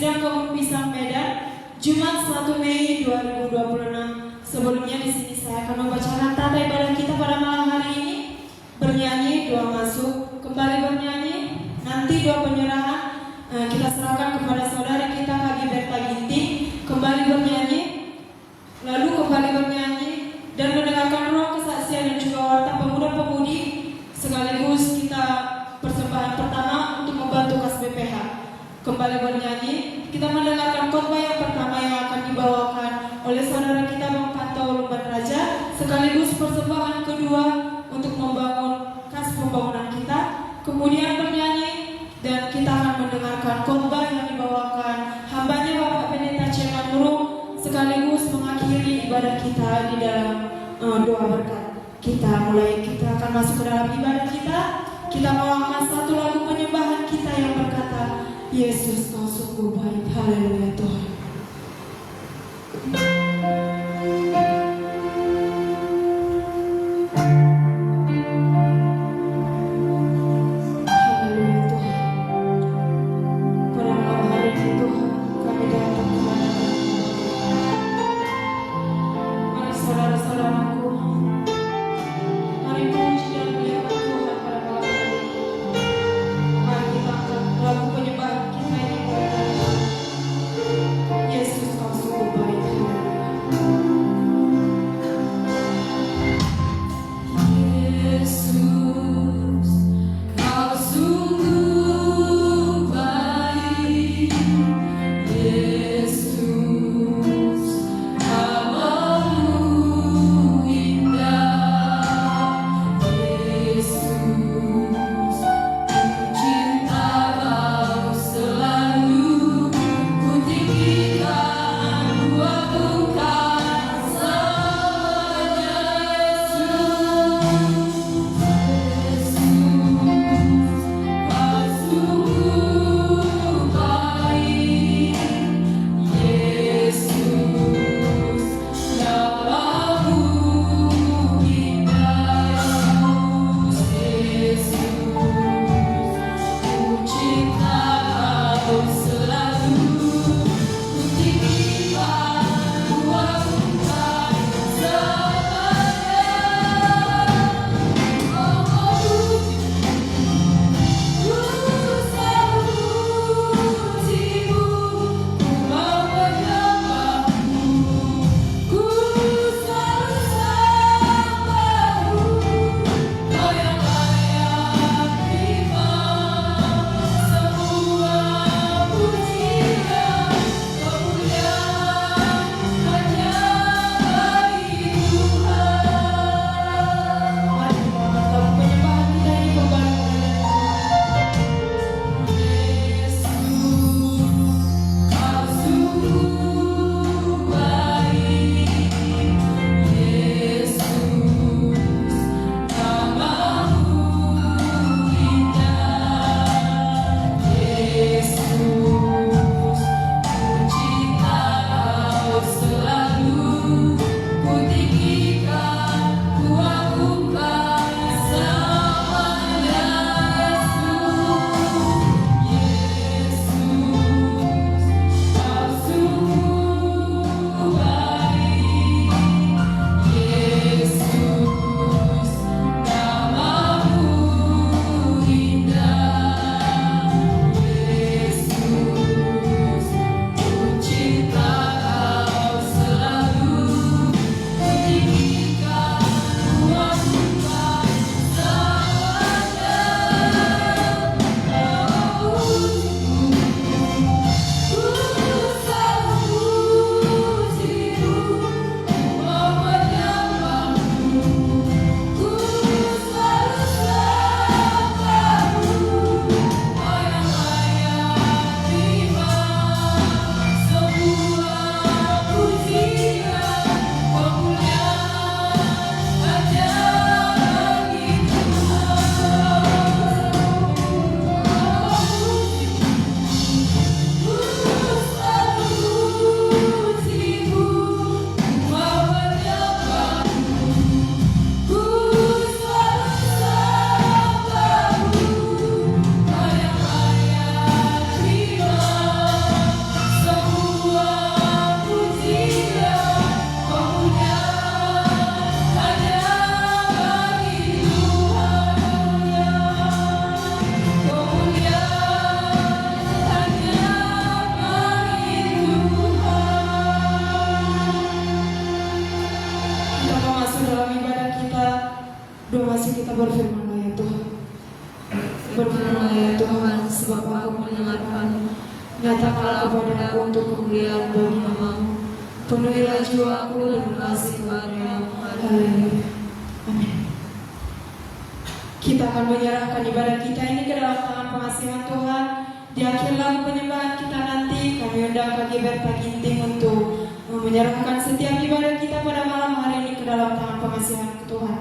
Sidang Kebun Pisang Medan, Jumat 1 Mei 2026. Sebelumnya di sini saya akan membacakan tata ibadah kita pada malam hari ini. Bernyanyi, doa masuk, kembali bernyanyi, nanti doa penyerahan kita serahkan kepada saudari kita Kagi Berta Ginting, kembali bernyanyi, lalu kembali bernyanyi dan mendengarkan ruang kesaksian dan juga warta pemuda-pemudi, sekaligus kita persembahan pertama untuk membantu kas BPH. Kembali bernyanyi, kita mendengarkan khotbah yang pertama yang akan dibawakan oleh saudara kita Bang Pantau Lumban Raja, sekaligus persembahan kedua untuk membangun kas pembangunan kita. Kemudian bernyanyi dan kita akan mendengarkan khotbah yang dibawakan hambanya Bapak Pendeta Ceman Nurung, sekaligus mengakhiri ibadah kita di dalam doa berkat. Kita akan masuk ke dalam ibadah kita. Kita bawakan satu lagu penyembahan kita yang berkata, Yesus kau sungguh baik. Haleluya Tuhan. Yesus kau sungguh baik. berfirman ya Tuhan. Berfirman ya Tuhan, sebab aku mendengarkan. Nyatakanlah kepada aku untuk kemuliaan bagi nama-Mu. Penuhilah jiwaku dengan kasih kepada-Mu. Haleluya. Amin. Kita akan menyerahkan ibadah kita ini ke dalam tangan pengasihan Tuhan. Di akhir lagu penyembahan kita nanti, kami undang Kak Berta Ginting untuk menyerahkan setiap ibadah kita pada malam hari ini ke dalam tangan pengasihan Tuhan.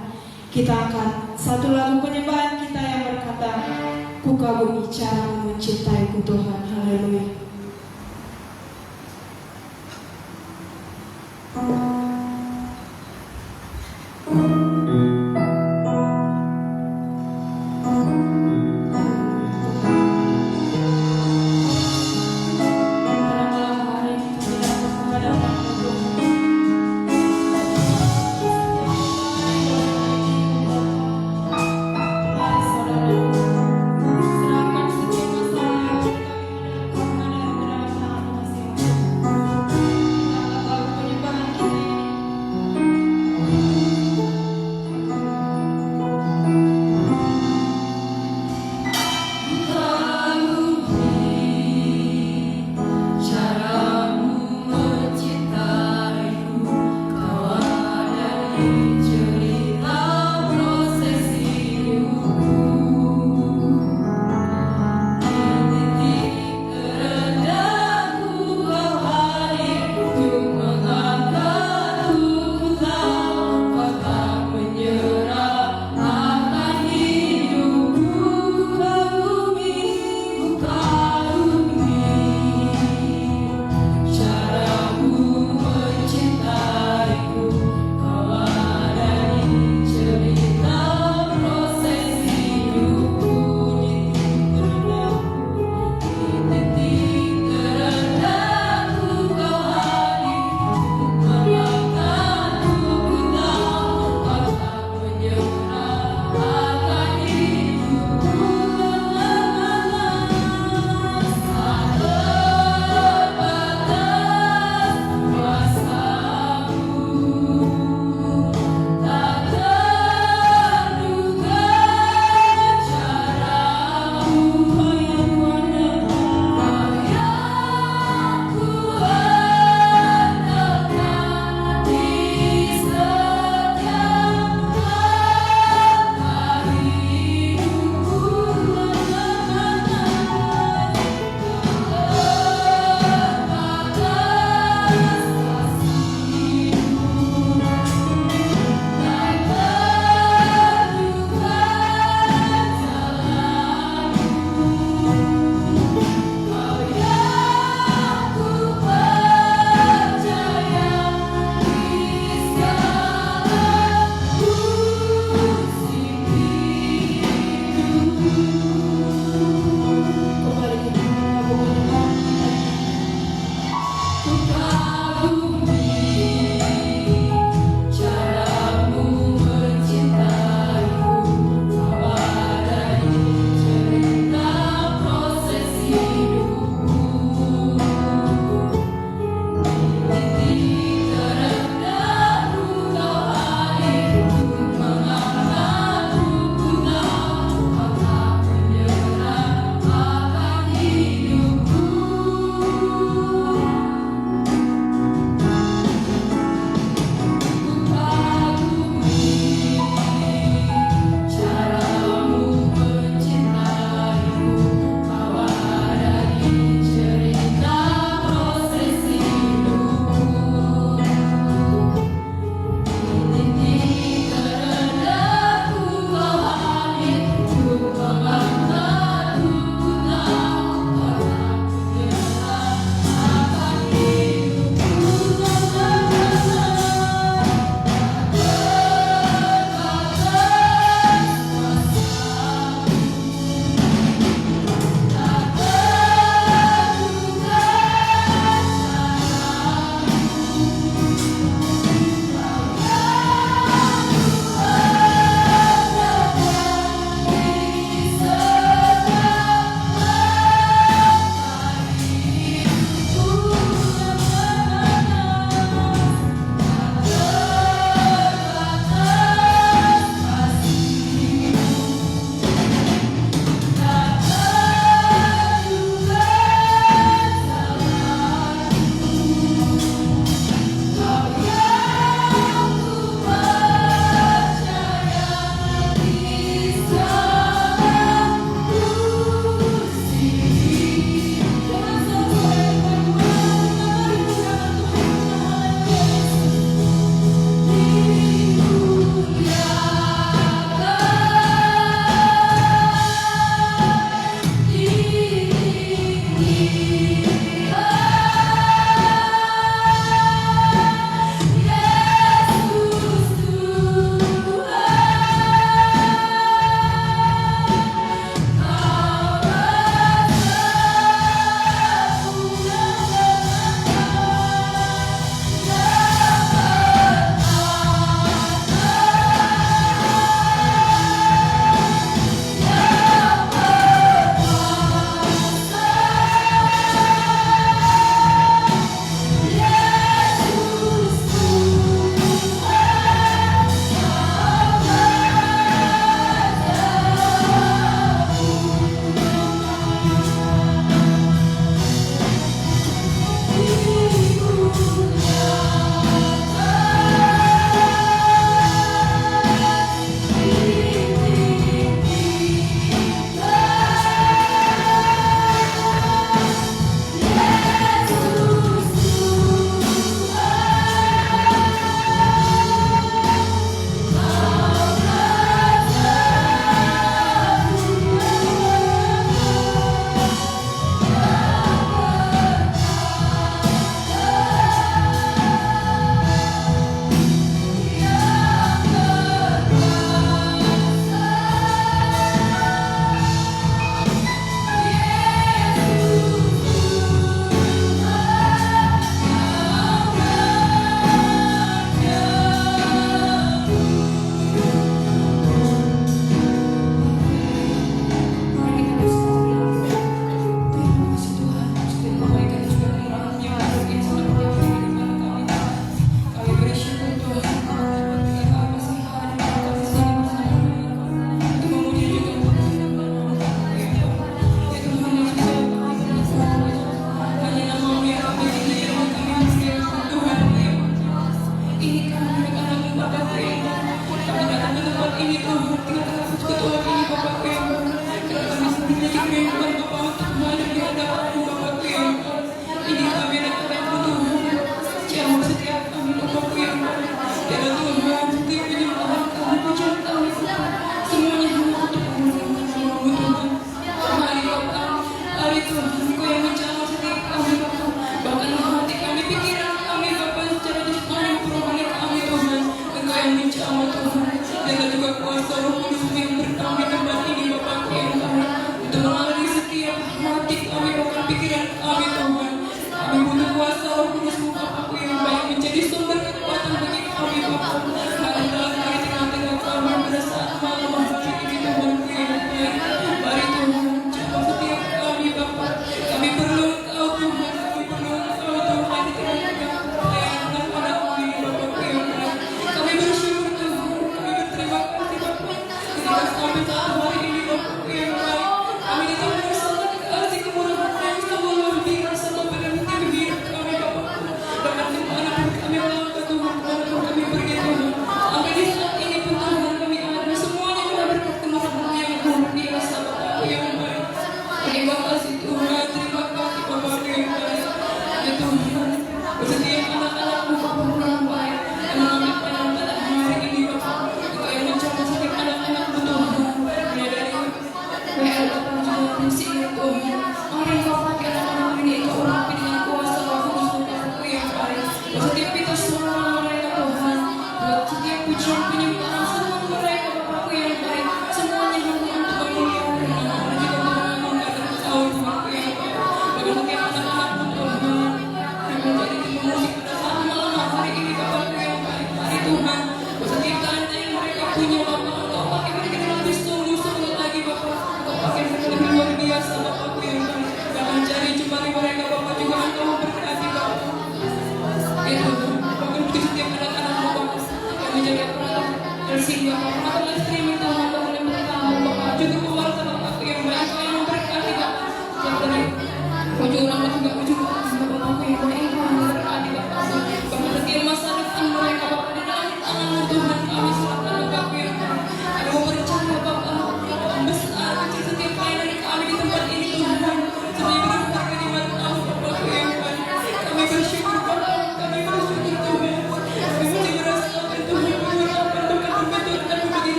Kita angkat satu lagu penyembahan kita yang berkata, Ku kagumi caramu mencintaiku Tuhan. Haleluya. Serahkan setiap masalah yang kami hadapi kepada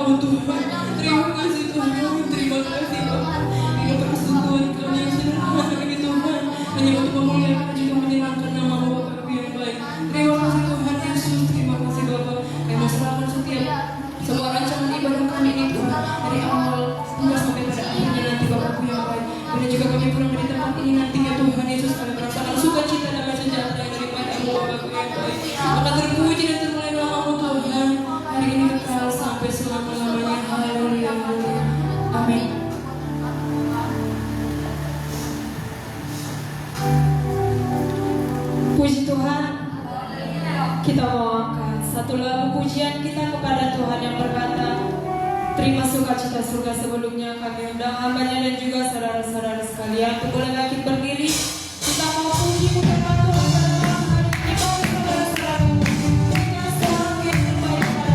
Engkau Tuhan. Terima kasih Tuhan, terima kasih Bapa. Ini persekutuan kami yang sederhana ini Tuhan, hanya untuk memuliakan dan juga menyenangkan nama Bapa yang baik. Terima kasih Tuhan Yesus, terima kasih Bapa. Kami serahkan setiap semua rancangan ibadah kami ini Tuhan, dari awal hingga sampai pada akhirnya nanti Bapa yang baik. Dan juga kami pulang dari tempat ini nantinya Tuhan Yesus, kami merasakan sukacita dan sejahtera daripada-Mu Bapa yang baik. Maka terpuji dan termulia nama-Mu Tuhan, hari ini kekal sampai selama-lamanya. Haleluya, haleluya. Amin. Puji Tuhan. Kita mau angkat satu lagu pujian kita kepada Tuhan yang berkata, terima sukacita surga. Sebelumnya kami undang hambanya dan juga saudara-saudara sekalian untuk boleh bangkit berdiri. Kita mau puji kepada Tuhan pada malam hari ini. Bapak saudara-saudara, berikan seorang yang terbaik pada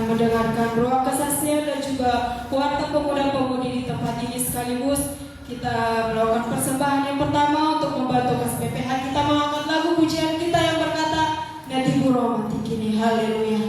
mendengarkan doa kesaksian dan juga warta pemuda-pemudi di tempat ini, sekaligus kita melakukan persembahan yang pertama untuk membantu KSPPH. Kita mengangkat lagu pujian kita yang berkata Nadiku Romantik ini. Haleluya.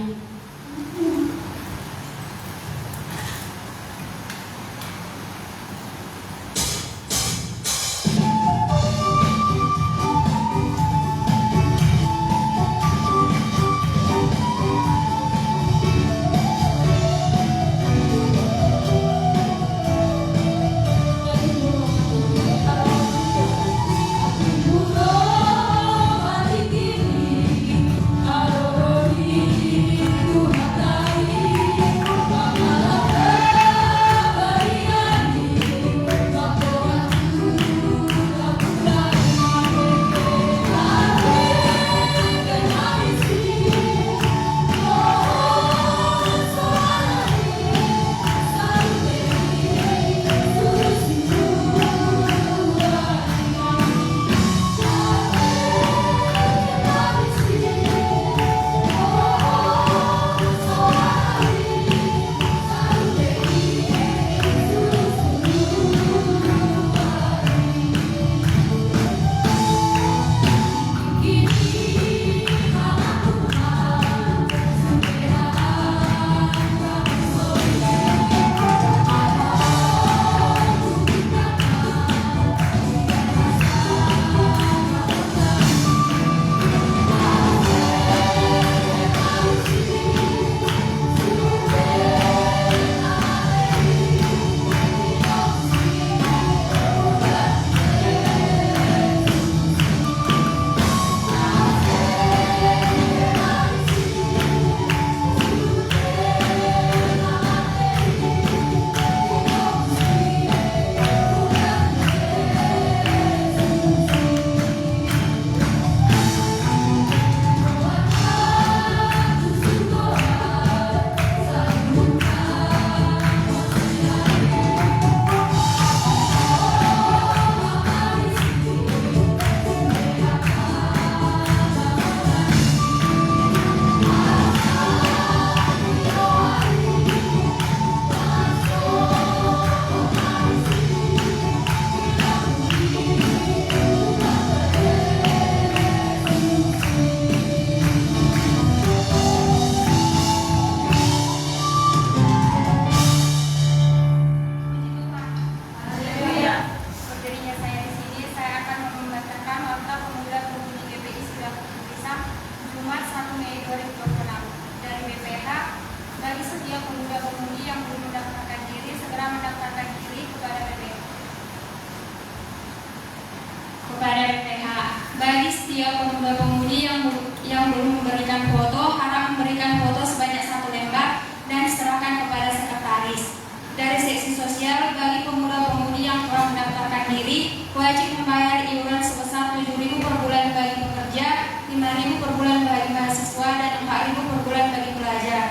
Bagi setiap pemuda-pemudi yang belum memberikan foto, harap memberikan foto sebanyak 1 lembar dan diserahkan kepada sekretaris. Dari seksi sosial, bagi pemuda-pemudi yang telah mendaftarkan diri, wajib membayar iuran sebesar 7.000 per bulan bagi pekerja, 5.000 per bulan bagi mahasiswa, dan 4.000 per bulan bagi pelajar.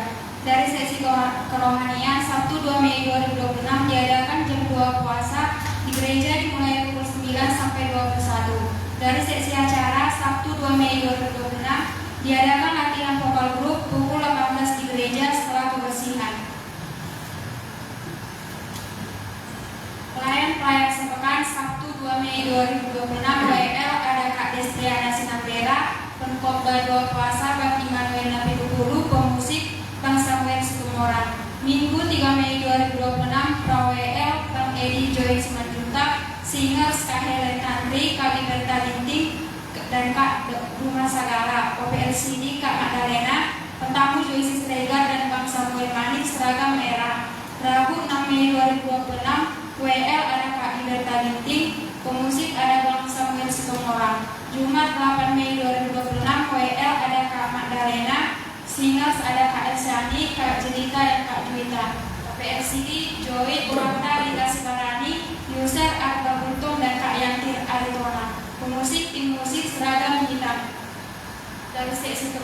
Dari seksi kerohanian, Sabtu 2 Mei 2026 diadakan jam 2 puasa di gereja dimulai pukul 9 sampai 21. Dari seksi acara, Sabtu 2 Mei 2026 diadakan latihan vokal grup pukul 18 di gereja setelah kebersihan. Pelayan sepekan, Sabtu 2 Mei 2026 WL ada Kak Destriana Sinambera, pengkhotbah 2 puasa Bang Immanuel Napitupulu, pemusik Bang Samuel Situmorang. Minggu 3 Mei 2026 PraWL Bang Edi Joy Simanjuntak, Singers Kak Helen Tantri, Kak Liberta Linting, dan Kak Rumah Sagara. OPLCD Kak Magdalena, pentamu Joyce Sregar dan Bang Samuel Manik, seragam merah. Rabu 6 Mei 2026 WL ada Kak Liberta Linting, pemusik ada Bang Samuel Sitomorang. Jumat 8 Mei 2026 WL ada Kak Magdalena, Singers ada Kak Elsani, Kak Jelita, dan Kak Juwita. PLCD Joy Uranda Rita Sibarani, user Akbar Buntung, dan Kak Yantir Aritona. Pemusik tim musik seragam hitam. Dari seksi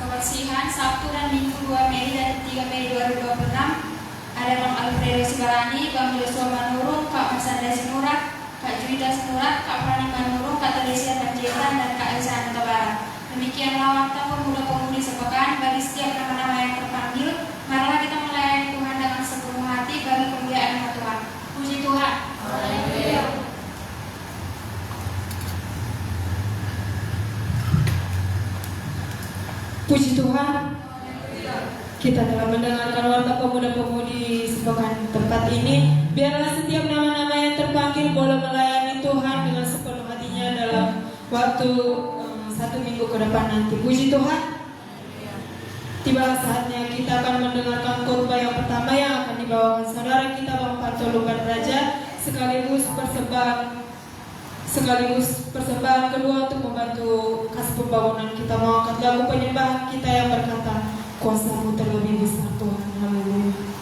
kebersihan, Sabtu dan Minggu 2 Mei dan 3 Mei 2026 ada Bang Alfredo Sibarani, Bang Joshua Manurung, Kak Masanda Sinurat, Kak Juwita Sinurat, Kak Prani Manurung, Kak Teresia Tanjetan, dan Kak Elsa Antabaran. Demikianlah waktu pemuda-pemudi sepekan. Bagi setiap nama-nama yang terpanggil, marilah kita melayani Tuhan dengan sepenuh hati bagi kemuliaan nama Tuhan. Puji Tuhan. Haleluya. Puji Tuhan. Kita telah mendengarkan warta pemuda-pemudi sepekan tempat ini. Biarlah setiap nama-nama yang terpanggil boleh melayani Tuhan dengan sepenuh hatinya dalam waktu 1 minggu ke depan nanti. Puji Tuhan. Tibalah saatnya kita akan mendengarkan khotbah yang pertama yang akan dibawakan saudara kita Bang Panto Luban Raja, sekaligus persembahan kedua untuk membantu kas pembangunan kita. Mau angkat lagu penyembahan kita yang berkata, kuasa-Mu terlebih besar Tuhan. Haleluya.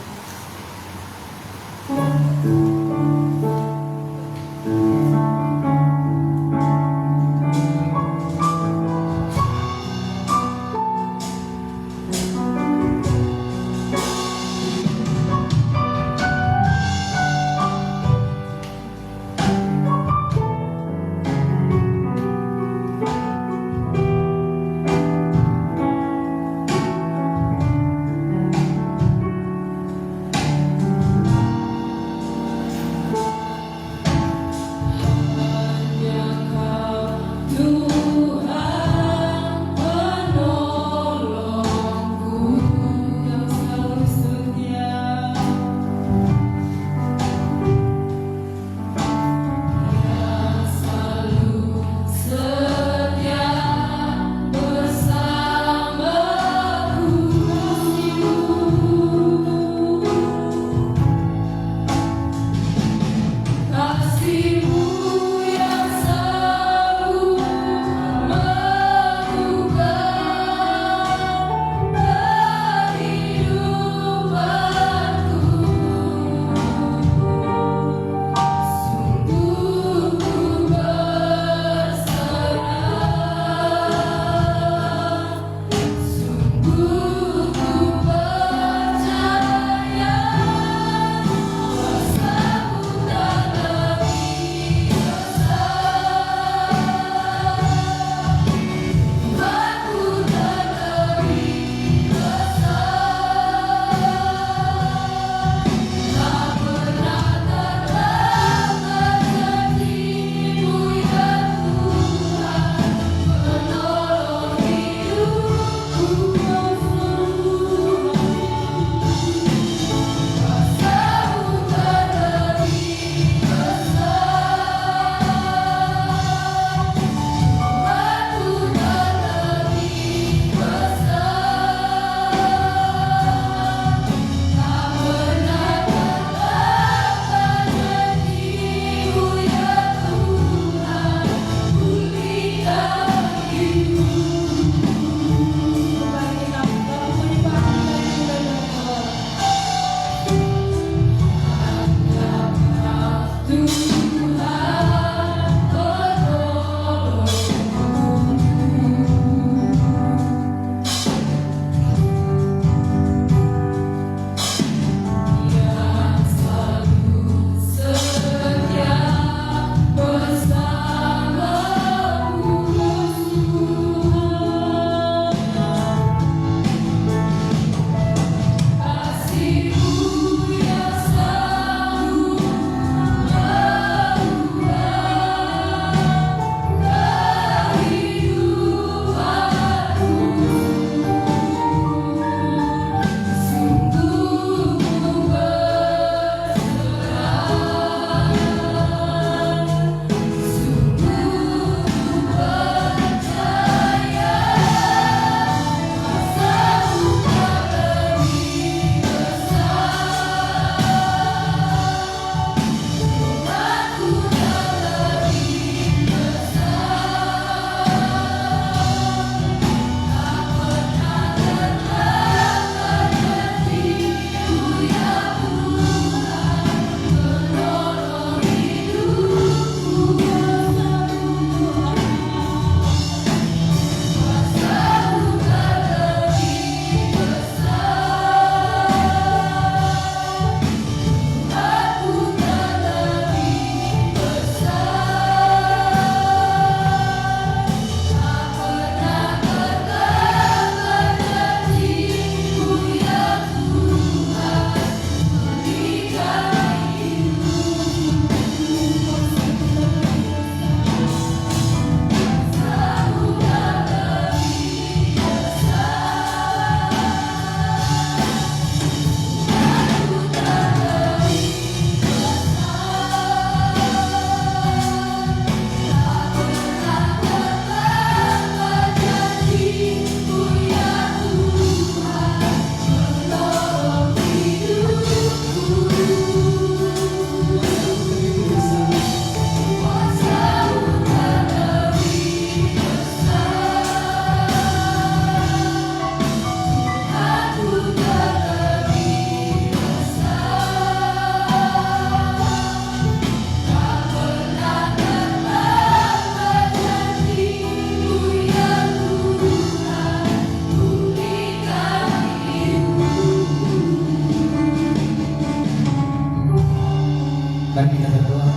Mari kita berdoa.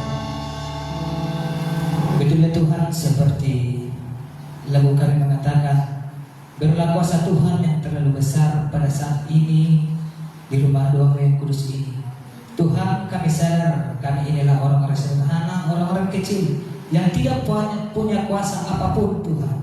Betulnya Tuhan, seperti lagu kami mengatakan, berulah kuasa Tuhan yang terlalu besar pada saat ini di rumah doa yang kudus ini. Tuhan, kami sadar kami inilah orang-orang sederhana, orang-orang kecil yang tidak punya kuasa apapun Tuhan.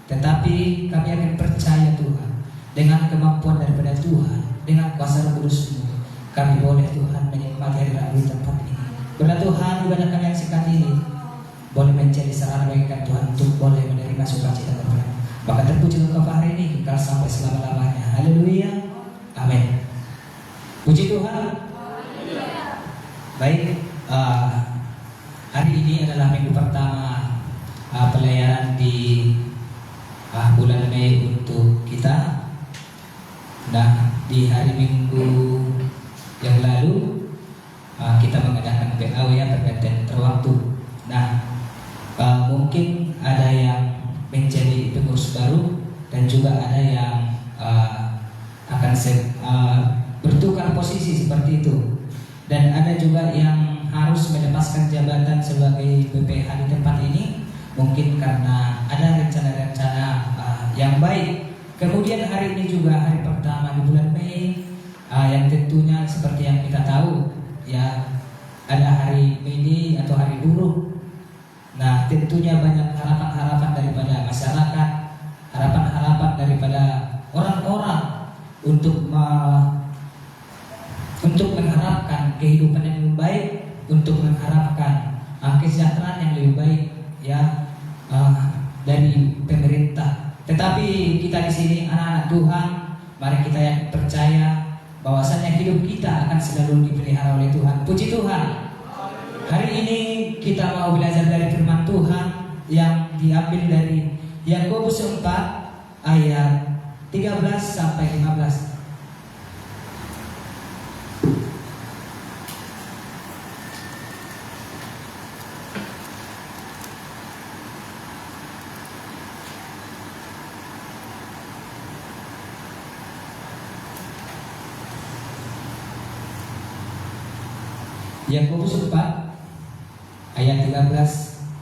Tetapi kami akan percaya Tuhan, dengan kemampuan daripada Tuhan, dengan kuasa Roh Kudus-Mu, kami boleh Tuhan menikmati hari Rabu di tempat ini. Berulah Tuhan, ibadah kami yang singkat ini boleh menjadi sarana bagi kami Tuhan untuk boleh menerima sukacita Tuhan. Maka terpuji Engkau hari ini kekal sampai selama-lamanya. Haleluya. Amin. Puji Tuhan. Baik, hari ini adalah minggu pertama pelayanan di bulan Mei untuk kita. Nah, di hari Minggu yang lalu kita mengadakan PAW ya, pergantian terwaktu. Nah, mungkin ada yang menjadi pengurus baru dan juga ada yang akan bertukar posisi seperti itu. Dan ada juga yang harus melepaskan jabatan sebagai BPH di tempat ini, mungkin karena ada rencana-rencana yang baik. Kemudian hari ini juga hari pertama di bulan Mei, yang tentunya seperti yang kita tahu ya, ada hari May Day atau hari buruh. Nah, tentunya banyak harapan-harapan daripada masyarakat, harapan-harapan daripada orang-orang untuk mengharapkan kehidupan yang lebih baik, untuk mengharapkan kesejahteraan yang lebih baik ya dari pemerintah. Tetapi kita di sini anak-anak Tuhan, mari kita yang percaya bahwasanya hidup kita akan selalu dipelihara oleh Tuhan. Puji Tuhan. Hari ini kita mau belajar dari firman Tuhan yang diambil dari Yakobus 4 ayat 13 sampai 15. Yakobus 4 ayat 13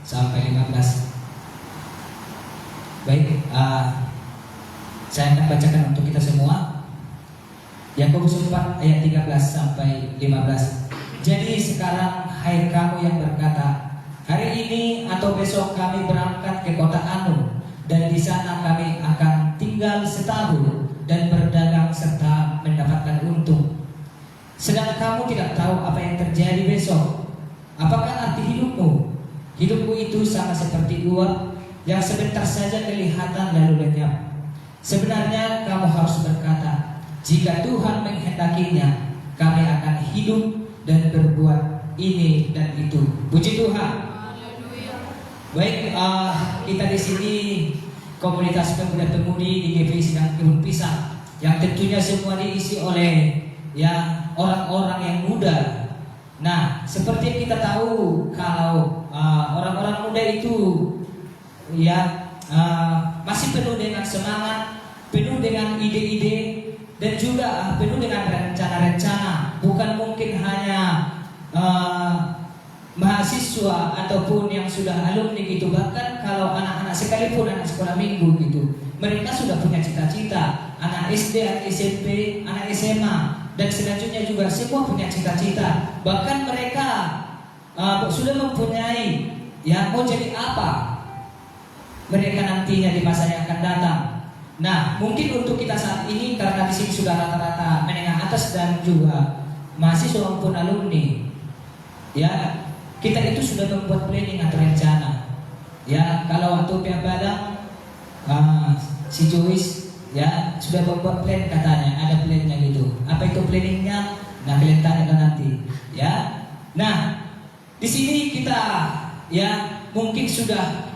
sampai 15. Baik, saya akan bacakan untuk kita semua. Yakobus 4 ayat 13 sampai 15. Jadi sekarang hai kamu yang berkata, hari ini atau besok kami berangkat ke kota Anu, dan di sana kami akan tinggal setahun dan berdagang serta mendapatkan untung. Sedang kamu tidak tahu apa yang terjadi besok. Apakah arti hidupmu? Hidupmu itu sama seperti uap yang sebentar saja kelihatan lalu lenyap. Sebenarnya kamu harus berkata, jika Tuhan menghendakinya, kami akan hidup dan berbuat ini dan itu. Puji Tuhan. Baik, kita di sini komunitas pemuda-pemudi di GPI Sidang Kebun Pisang, yang tentunya semua diisi oleh ya orang-orang yang muda. Nah, seperti yang kita tahu, kalau orang-orang muda itu ya masih penuh dengan semangat, penuh dengan ide-ide, dan juga penuh dengan rencana-rencana. Bukan mungkin hanya mahasiswa ataupun yang sudah alumni gitu, bahkan kalau anak-anak sekalipun anak sekolah minggu gitu, mereka sudah punya cita-cita. Anak SD, anak SMP, anak SMA, dan selanjutnya juga semua punya cita-cita. Bahkan mereka sudah mempunyai ya mau jadi apa mereka nantinya di masa yang akan datang. Nah, mungkin untuk kita saat ini, karena di sini sudah rata-rata menengah atas dan juga mahasiswa maupun alumni, ya kita itu sudah membuat planning atau rencana. Ya, kalau waktu pihak Badang, si Joyce ya sudah membuat plan, katanya ada plannya gitu. Apa itu planningnya? Nah, kalian tanya nanti ya. Nah, di sini kita ya mungkin sudah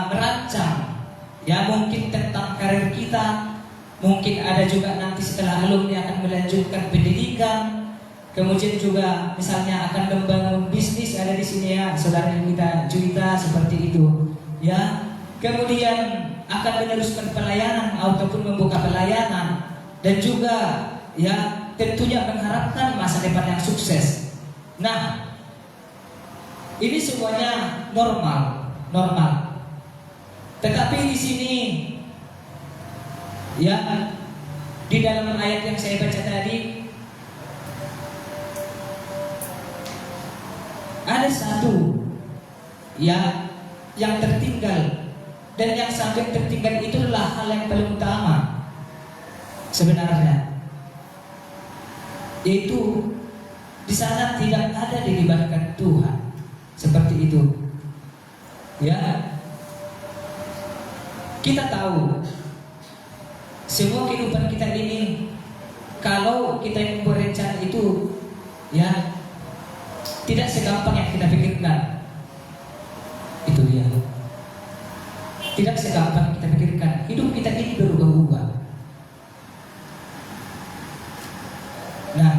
merancang ya, mungkin tentang karir kita. Mungkin ada juga nanti setelah alumni akan melanjutkan pendidikan, kemudian juga misalnya akan membangun bisnis. Ada di sini ya saudara kita Juwita seperti itu ya. Kemudian akan meneruskan pelayanan ataupun membuka pelayanan, dan juga ya tentunya mengharapkan masa depan yang sukses. Nah, Ini semuanya normal. Tetapi di sini, ya, di dalam ayat yang saya baca tadi, ada satu ya yang tertinggal, dan yang sampai tertinggal itulah hal yang paling utama sebenarnya, yaitu di sana tidak ada dilibatkan Tuhan seperti itu. Ya, kita tahu semua kehidupan kita ini, kalau kita yang berencana itu, ya, tidak segampang yang kita pikirkan. Itu dia. Tidak segampang kita pikirkan. Hidup kita ini berubah-ubah. Nah,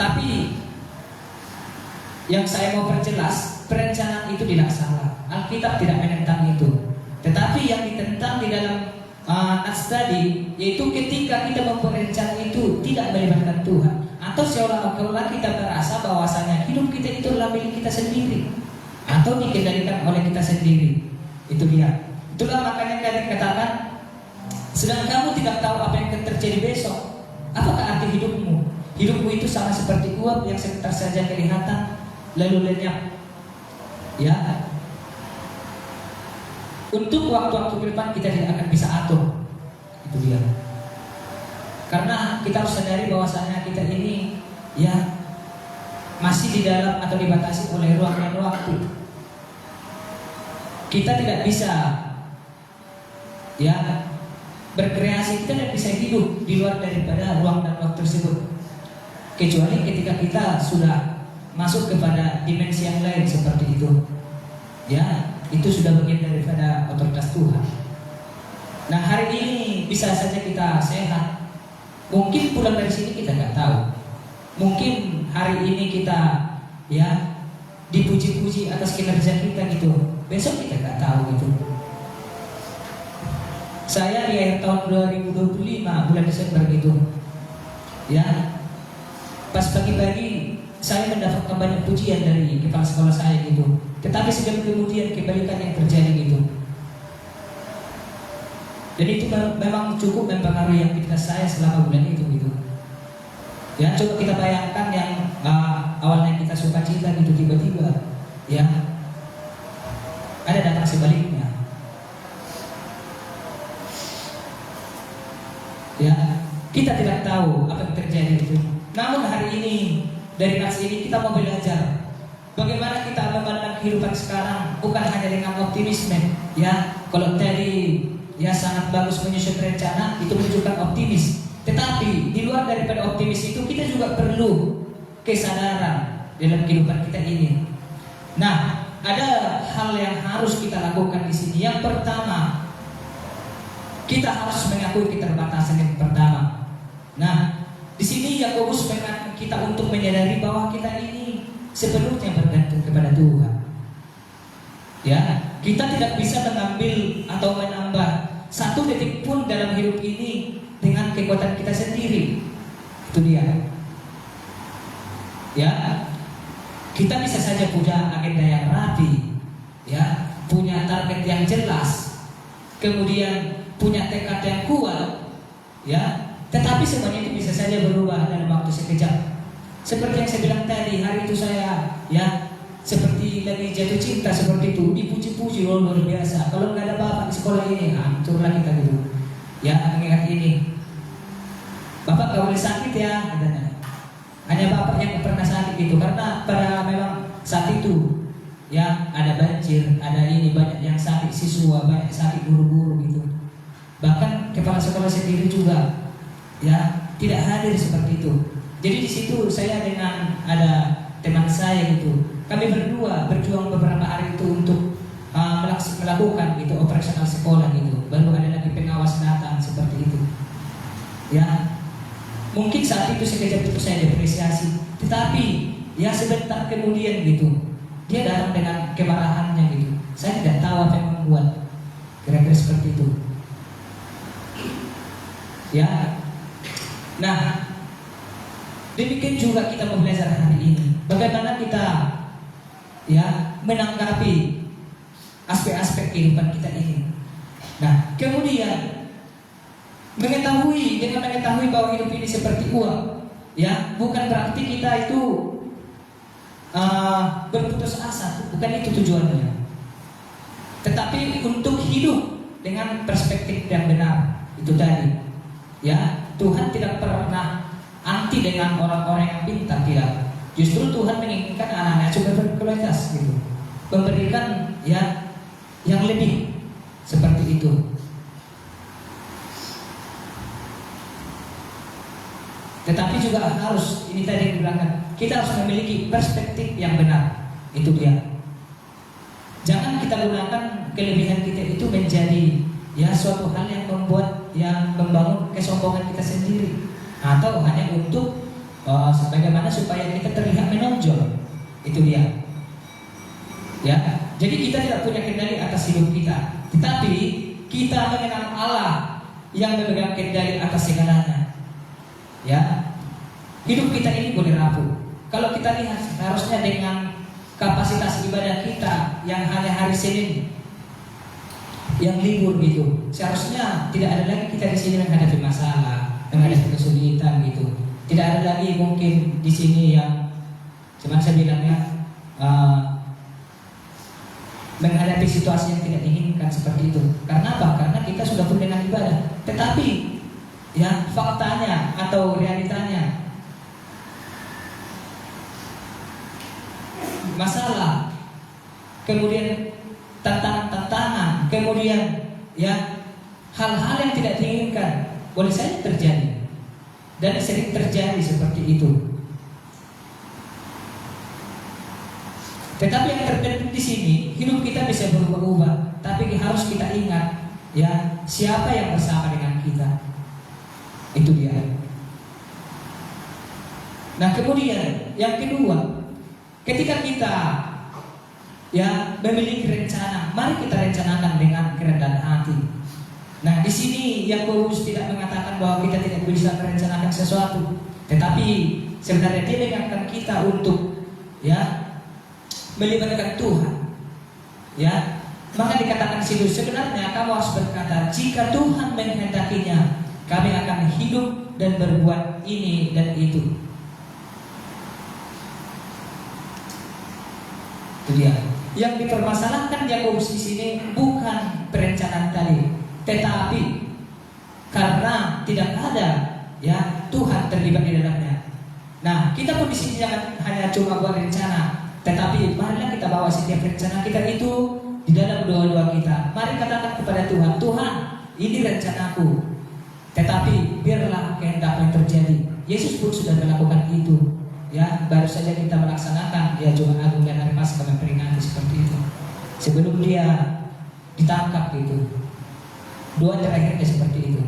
tapi yang saya mau perjelas, perencanaan itu tidak salah. Alkitab tidak menentang itu. Tetapi yang ditentang di dalam nats tadi, yaitu ketika kita memperencana itu tidak melibatkan Tuhan, atau seolah-olah kita merasa bahwasanya hidup kita itu adalah milik kita sendiri, atau dikendalikan oleh kita sendiri. Itu dia. Itulah makanya kalian katakan, sedang kamu tidak tahu apa yang akan terjadi besok, apakah arti hidupmu? Hidupmu itu sama seperti uap yang sebentar saja kelihatan lalu lenyap. Ya, untuk waktu-waktu ke depan kita tidak akan bisa atur. Itu dia. Karena kita harus sadari bahwasanya kita ini, ya, masih di dalam atau dibatasi oleh ruang dan waktu. Kita tidak bisa, ya, berkreasi, kita tidak bisa hidup di luar daripada ruang dan waktu tersebut, kecuali ketika kita sudah masuk kepada dimensi yang lain seperti itu. Ya, itu sudah bagian daripada otoritas Tuhan. Nah, hari ini bisa saja kita sehat, mungkin pulang dari sini kita nggak tahu. Mungkin hari ini kita, ya, dipuji-puji atas kinerja kita gitu, besok kita nggak tahu gitu. Saya di akhir tahun 2025 bulan Desember gitu, ya, pas pagi-pagi saya mendapatkan banyak pujian dari kepala sekolah saya gitu. Tetapi sejam kemudian kebalikan yang terjadi gitu. Dan itu memang cukup mempengaruhi aktivitas saya selama bulan itu gitu. Ya, coba kita bayangkan yang awalnya kita suka cita gitu, tiba-tiba, ya, ada datang sebaliknya. Ya, kita tidak tahu apa yang terjadi itu. Namun hari ini dari nats ini kita mau belajar bagaimana kita memandang kehidupan sekarang, bukan hanya dengan optimisme. Ya, kalau tadi, ya, sangat bagus menyusun rencana, itu menunjukkan optimis. Tetapi di luar daripada optimis itu, kita juga perlu kesadaran dalam kehidupan kita ini. Nah, ada hal yang harus kita lakukan di sini. Yang pertama, kita harus mengakui keterbatasan yang pertama. Nah, di sini Yakobus mengingatkan kita untuk menyadari bahwa kita ini sepenuhnya bergantung kepada Tuhan. Ya, kita tidak bisa mengambil atau menambah satu detik pun dalam hidup ini dengan kekuatan kita sendiri. Itu dia. Ya, kita bisa saja punya agenda yang rapi, ya, punya target yang jelas, kemudian punya tekad yang kuat, ya. Tetapi semuanya itu bisa saja berubah dalam waktu sekejap. Seperti yang saya bilang tadi, hari itu saya, ya, seperti lagi jatuh cinta seperti itu, dipuji-puji, luar biasa. Kalau nggak ada bapak di sekolah ini, hancurlah kita gitu. Ya, mengingat ini, bapak nggak boleh sakit ya, katanya. Hanya bapak yang pernah sakit gitu, karena pada memang saat itu, ya, ada banjir, ada ini, banyak yang sakit siswa, banyak sakit guru-guru gitu. Bahkan kepala sekolah sendiri juga, ya, tidak hadir seperti itu. Jadi di situ saya dengan ada teman saya gitu, kami berdua berjuang beberapa hari itu untuk melakukan gitu operasional sekolah gitu. Baru ada lagi pengawas datang seperti itu. Ya, mungkin saat itu sekejap itu saya depresiasi, tetapi ya sebentar kemudian gitu dia datang dengan kemarahannya gitu. Saya tidak tahu apa yang membuat kira-kira seperti itu. Ya. Nah, demikian juga kita mau belajar hari ini. Bagaimana kita, ya menanggapi aspek-aspek kehidupan kita ini. Nah, kemudian dengan mengetahui bahwa hidup ini seperti uang, ya bukan berarti kita itu berputus asa, bukan itu tujuannya. Tetapi untuk hidup dengan perspektif yang benar, itu tadi, ya Tuhan tidak pernah anti dengan orang-orang yang pintar, tidak. Justru Tuhan menginginkan anak-anak juga berkualitas gitu, memberikan ya yang lebih seperti itu. Tetapi juga harus, ini tadi yang dibilangkan, kita harus memiliki perspektif yang benar. Itu dia. Jangan kita gunakan kelebihan kita itu menjadi ya suatu hal yang membangun kesombongan kita sendiri, atau hanya untuk sebagaimana supaya kita terlihat menonjol. Itu dia. Ya, jadi kita tidak punya kendali atas hidup kita, tetapi kita mengenal Allah yang memegang kendali atas segalanya. Ya, hidup kita ini boleh rapuh. Kalau kita lihat harusnya dengan kapasitas ibadah kita yang hanya hari Senin, yang libur gitu, seharusnya tidak ada lagi kita di sini menghadapi masalah, menghadapi kesulitan gitu. Tidak ada lagi mungkin di sini yang cuman saya bilangnya menghadapi situasi yang tidak diinginkan seperti itu. Karena apa? Karena kita sudah pun dengan ibadah. Tetapi ya faktanya atau realitanya masalah, kemudian tantangan, kemudian ya hal-hal yang tidak diinginkan boleh saja terjadi dan sering terjadi seperti itu. Tetapi yang terpenting di sini, hidup kita bisa berubah-ubah, tapi harus kita ingat ya siapa yang bersama dengan kita. Itu dia. Nah, kemudian yang kedua, ketika kita ya memiliki rencana, mari kita rencanakan dengan kerendahan hati. Nah, di sini Yakobus tidak mengatakan bahwa kita tidak bisa merencanakan sesuatu, tetapi sebenarnya dia mengingatkan kita untuk ya melibatkan Tuhan. Ya, maka dikatakan situ sebenarnya kamu harus berkata, jika Tuhan menghendakinya, kami akan hidup dan berbuat ini dan itu. Itu dia. Yang dipermasalahkan Yakobus di sini bukan perencanaan tadi, tetapi karena tidak ada ya Tuhan terlibat di dalamnya. Nah, kita pun di sini jangan hanya cuma buat rencana, tetapi marilah kita bawa setiap rencana kita itu di dalam doa-doa kita. Mari katakan kepada Tuhan, Tuhan, ini rencanaku, tetapi biarlah kehendak yang terjadi. Yesus pun sudah melakukan itu. Ya, baru saja kita melaksanakan ya Jumat Agung dan hari Paskah memperingati seperti itu. Sebelum dia ditangkap gitu, doa terakhirnya seperti itu.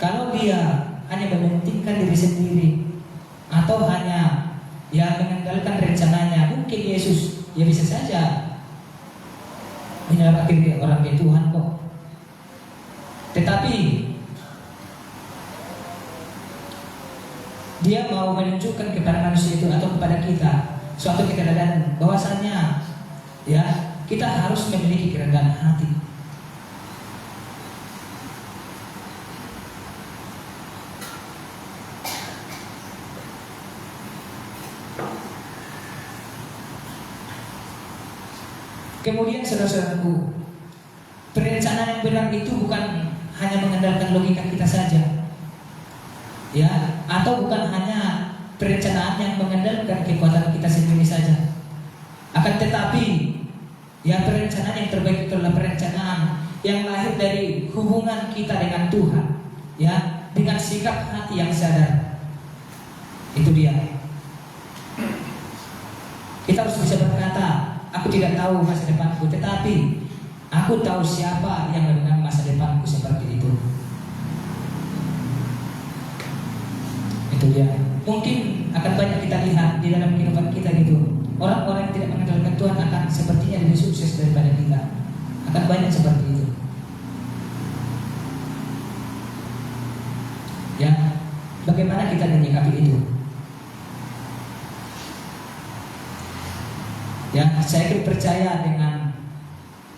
Kalau dia hanya mementingkan diri sendiri atau hanya ya mengandalkan rencananya, mungkin Yesus ya bisa saja menyelamatkan orang dari Tuhan kok. Tetapi dia mau menunjukkan kepada manusia itu atau kepada kita suatu kerendahan bahwasanya ya kita harus memiliki kerendahan hati. Kemudian saudara-saudaraku, perencanaan yang benar itu bukan hanya mengandalkan logika kita saja, ya, atau bukan hanya perencanaan yang mengandalkan kekuatan kita sendiri saja. Akan tetapi, ya perencanaan yang terbaik itu adalah perencanaan yang lahir dari hubungan kita dengan Tuhan, ya, dengan sikap hati yang sadar. Itu dia. Kita harus bisa berkata, aku tidak tahu masa depanku, tetapi aku tahu siapa yang mengenal masa depanku seperti itu. Itu dia. Mungkin akan banyak kita lihat di dalam kehidupan kita gitu. Orang-orang yang tidak mengandalkan Tuhan akan sepertinya lebih sukses daripada kita. Akan banyak seperti itu. Ya. Bagaimana kita menyikapi itu? Ya, saya percaya dengan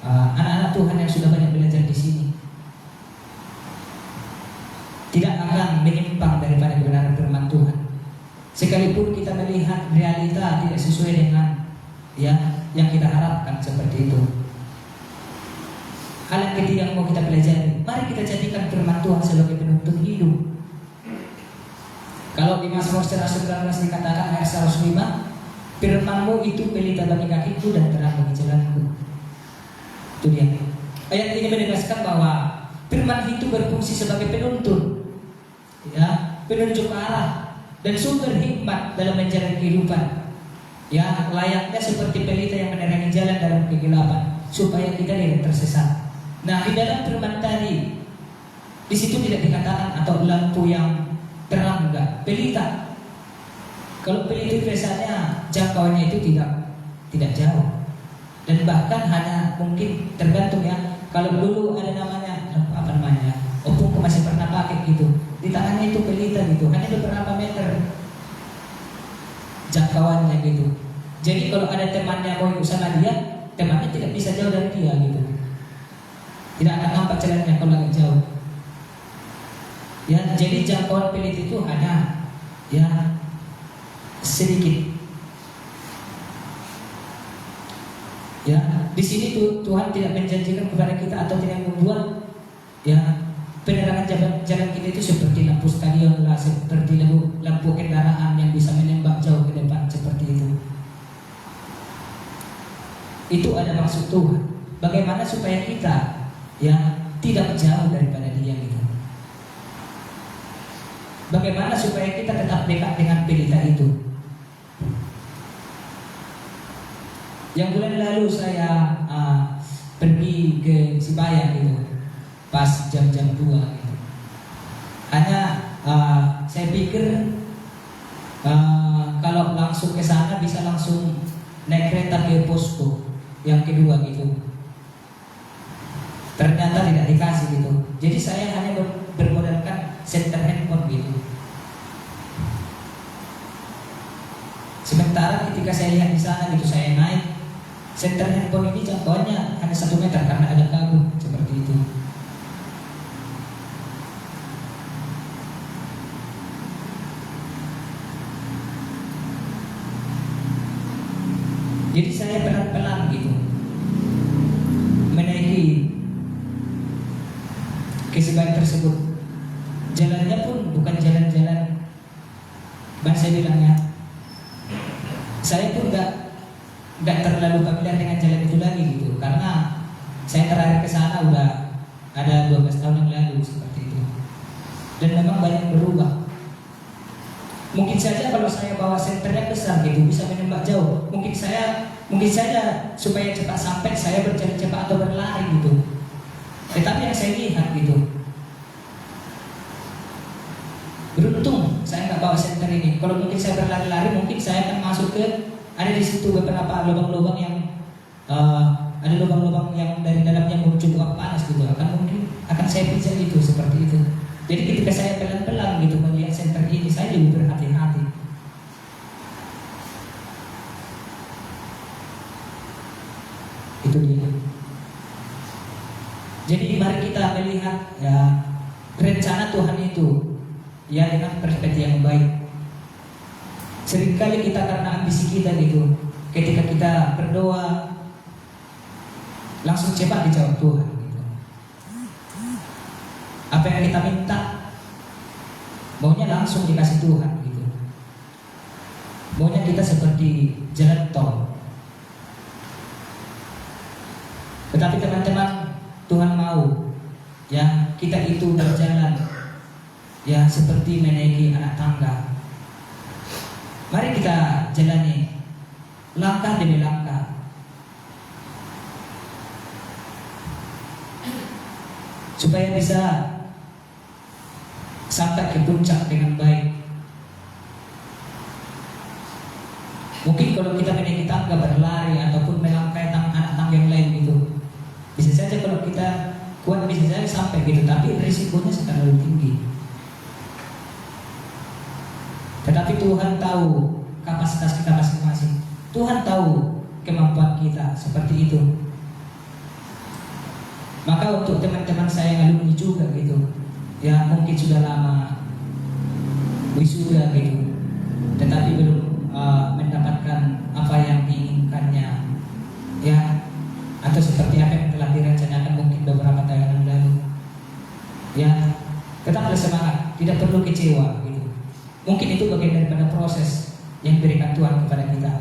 anak-anak Tuhan yang sudah banyak belajar di sini tidak akan menyimpang daripada kebenaran firman Tuhan. Sekalipun kita melihat realita tidak sesuai dengan yang kita harapkan seperti itu. Hal yang ketiga yang mau kita pelajari, mari kita jadikan firman Tuhan sebagai penuntun hidup. Kalau di Mazmur 119 dikatakan ayat 105, firman-Mu itu pelita bagi kakiku dan terang bagi jalanku. Itu dia. Ayat ini menegaskan bahwa firman itu berfungsi sebagai penuntun, ya, penunjuk arah dan sumber hikmat dalam menjalani kehidupan. Ya, layaknya seperti pelita yang menerangi jalan dalam kegelapan supaya kita tidak tersesat. Nah, di dalam firman tadi di situ tidak dikatakan atau lampu yang terang, enggak, pelita. Kalau pelita biasanya jangkauannya itu tidak jauh. Dan bahkan hanya mungkin tergantung ya. Kalau dulu ada namanya apa namanya? Opung masih pernah pakai gitu. Di tangannya itu pelita gitu. Hanya beberapa meter jangkauannya gitu. Jadi kalau ada temannya mau ikut sama dia, temannya tidak bisa jauh dari dia gitu. Tidak akan nampak jalannya kalau agak jauh. Ya, jadi jangkauan pelita itu hanya ya sedikit. Ya, di sini Tuhan tidak menjanjikan kepada kita atau tidak membuat ya penerangan jalan kita itu seperti lampu stadion lah, seperti lampu kendaraan yang bisa menembak jauh ke depan seperti itu. Itu ada maksud Tuhan. Bagaimana supaya kita ya tidak jauh daripada Dia gitu. Bagaimana supaya kita tetap dekat dengan pelita itu. Yang bulan lalu saya pergi ke Sibaya gitu, pas jam-jam 2 gitu. Hanya saya pikir kalau langsung ke sana bisa langsung naik kereta ke posko yang kedua gitu. Ternyata tidak dikasih gitu. Jadi saya hanya bermodalkan senter handphone gitu. Sementara ketika saya lihat di sana gitu, saya naik senter handphone ini jangkauannya hanya 1 meter karena ada kabel seperti itu. Jadi saya pelan-pelan gitu menaiki ke Sibaya tersebut. Jalannya pun bukan jalan-jalan, saya bilang ya, saya pun nggak terlalu familiar dengan jalan itu lagi gitu, karena saya terakhir ke sana udah ada 12 tahun yang lalu seperti itu. Dan memang banyak berubah. Mungkin saja kalau saya bawa senternya besar gitu bisa menembak jauh. Mungkin saja supaya cepat sampai saya berjalan cepat atau berlari gitu. Tetapi yang saya lihat gitu, beruntung saya nggak bawa senter ini. Kalau mungkin saya berlari-lari, mungkin saya akan masuk ke ada di situ beberapa lubang-lubang yang ada lubang-lubang yang dari dalamnya muncul uap panas gitu. Mungkin akan saya pijak itu seperti itu. Jadi ketika saya pelan-pelan gitu melihat senter ini, saya lebih berhati-hati. Itu dia. Jadi mari kita melihat ya rencana Tuhan itu ya dengan perspektif yang baik. Seringkali kita karena ambisi kita gitu, ketika kita berdoa langsung cepat dijawab Tuhan gitu. Apa yang kita minta maunya langsung dikasih Tuhan gitu. Maunya kita seperti jalan tol. Tetapi teman-teman, Tuhan mau ya kita itu berjalan ya seperti menaiki anak tangga. Mari kita jalani langkah demi langkah supaya bisa sampai ke puncak dengan baik. Mungkin kalau kita menaiki tangga berlari ataupun melangkai anak tangga yang lain gitu, bisa saja kalau kita kuat bisa saja sampai gitu, tapi risikonya terlalu tinggi. Tetapi Tuhan tahu kapasitas kita masing-masing. Tuhan tahu kemampuan kita seperti itu. Maka untuk teman-teman saya yang alumni juga gitu, ya mungkin sudah lama wisuda gitu, tetapi belum mendapatkan apa yang diinginkannya, ya, atau seperti apa yang telah direncanakan mungkin beberapa tahun yang lalu, ya, tetaplah semangat, tidak perlu kecewa gitu. Mungkin itu bagian daripada proses yang diberikan Tuhan kepada kita.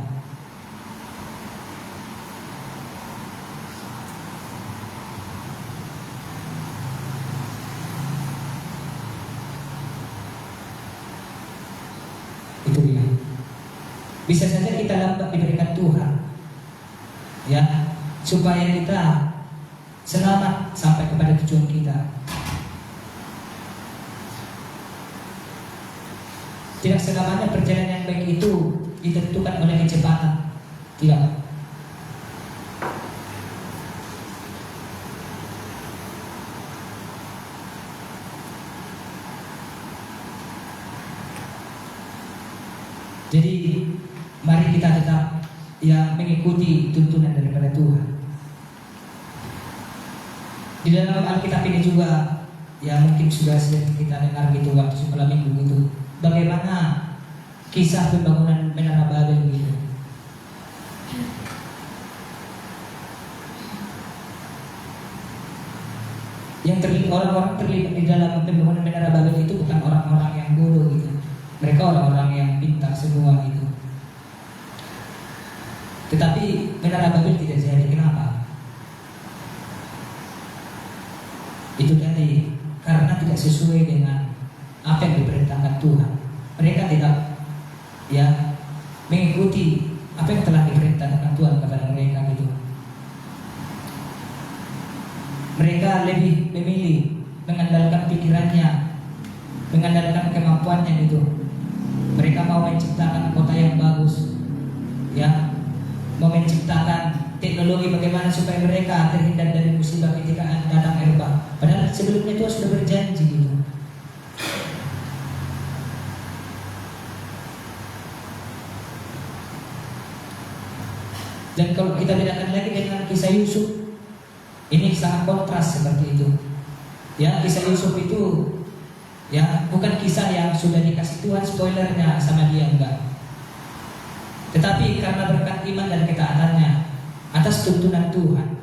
Itu dia. Bisa saja kita lambat diberikan Tuhan, ya, supaya kita selamat sampai kepada tujuan kita. Tidak selamanya perjalanan yang baik itu ditentukan oleh kecepatan. Tidak. Jadi mari kita tetap ya mengikuti tuntunan daripada Tuhan. Di dalam Alkitab ini juga ya mungkin sudah sering kita dengar gitu waktu sekolah minggu gitu. Bagaimana kisah pembangunan Menara Babel gitu. Yang orang-orang terlibat di dalam pembangunan Menara Babel itu bukan orang-orang yang bodoh gitu. Mereka orang-orang yang pintar semua gitu. Tetapi Menara Babel tidak jadi. Kenapa? Itu tadi karena tidak sesuai dengan apa yang diperintahkan Tuhan. Mereka tidak ya mengikuti apa yang telah diperintahkan Tuhan kepada mereka gitu. Mereka lebih memilih mengandalkan pikirannya, mengandalkan kemampuannya gitu. Mereka mau menciptakan kota yang bagus, ya, mau menciptakan teknologi bagaimana supaya mereka terhindar dari musibah ketika datang air bah. Padahal sebelumnya Tuhan sudah berjanji gitu. Dan kalau kita bedakan lagi dengan kisah Yusuf, ini sangat kontras seperti itu. Ya, kisah Yusuf itu ya bukan kisah yang sudah dikasih Tuhan spoilernya sama dia, enggak. Tetapi karena berkat iman dan ketaatannya atas tuntunan Tuhan,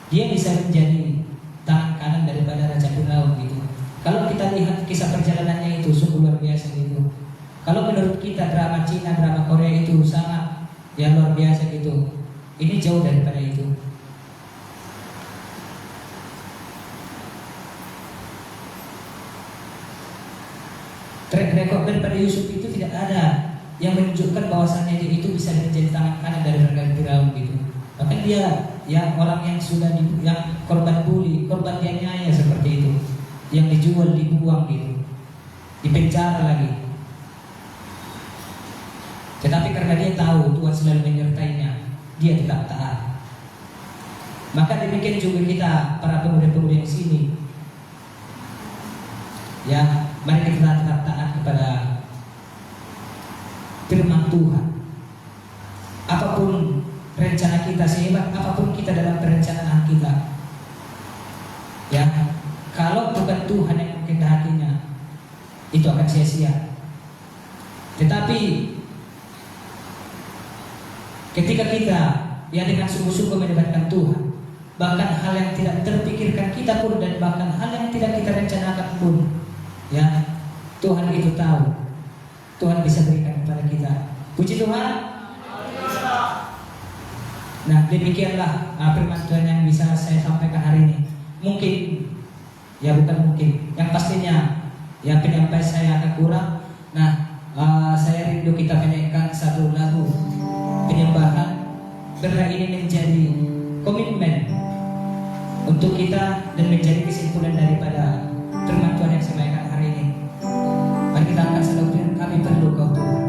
dia bisa menjadi tangan kanan daripada Raja Firaun gitu. Kalau kita lihat kisah perjalanannya itu sungguh luar biasa gitu. Kalau menurut kita drama Cina, drama Korea itu sangat ya luar biasa gitu. Ini jauh daripada itu. Track record daripada Yusuf itu tidak ada yang menunjukkan bahwasannya dia itu bisa menjadi tangan kanan dari Raja Firaun gitu. Bahkan dia ya orang yang sudah yang korban bully, korban dianiaya seperti itu, yang dijual, dibuang gitu, dipenjara lagi. Tetapi karena dia tahu Tuhan selalu menyertainya, dia tetap taat. Maka demikian juga kita para pemuda-pemuda yang sini. Ya, mari kita tetap taat kepada firman Tuhan. Apapun rencana kita, sehebat apapun kita dalam perencanaan kita, ya, kalau bukan Tuhan yang mengkehendakinya, itu akan sia-sia. Tetapi ketika kita ya dengan sungguh-sungguh melibatkan Tuhan, bahkan hal yang tidak terpikirkan kita pun dan bahkan hal yang tidak kita rencanakan pun, ya, Tuhan itu tahu. Tuhan bisa berikan kepada kita. Puji Tuhan. Nah, demikianlah firman Tuhan yang bisa saya sampaikan hari ini. Mungkin, ya bukan mungkin, yang pastinya ya penyampaian saya akan kurang. Nah, saya rindu kita menyanyikan satu lagu penyembahan. Biarlah ini menjadi komitmen untuk kita dan menjadi kesimpulan daripada firman Tuhan yang saya sampaikan hari ini. Mari kita angkat satu firman, kami perlu Kau Tuhan.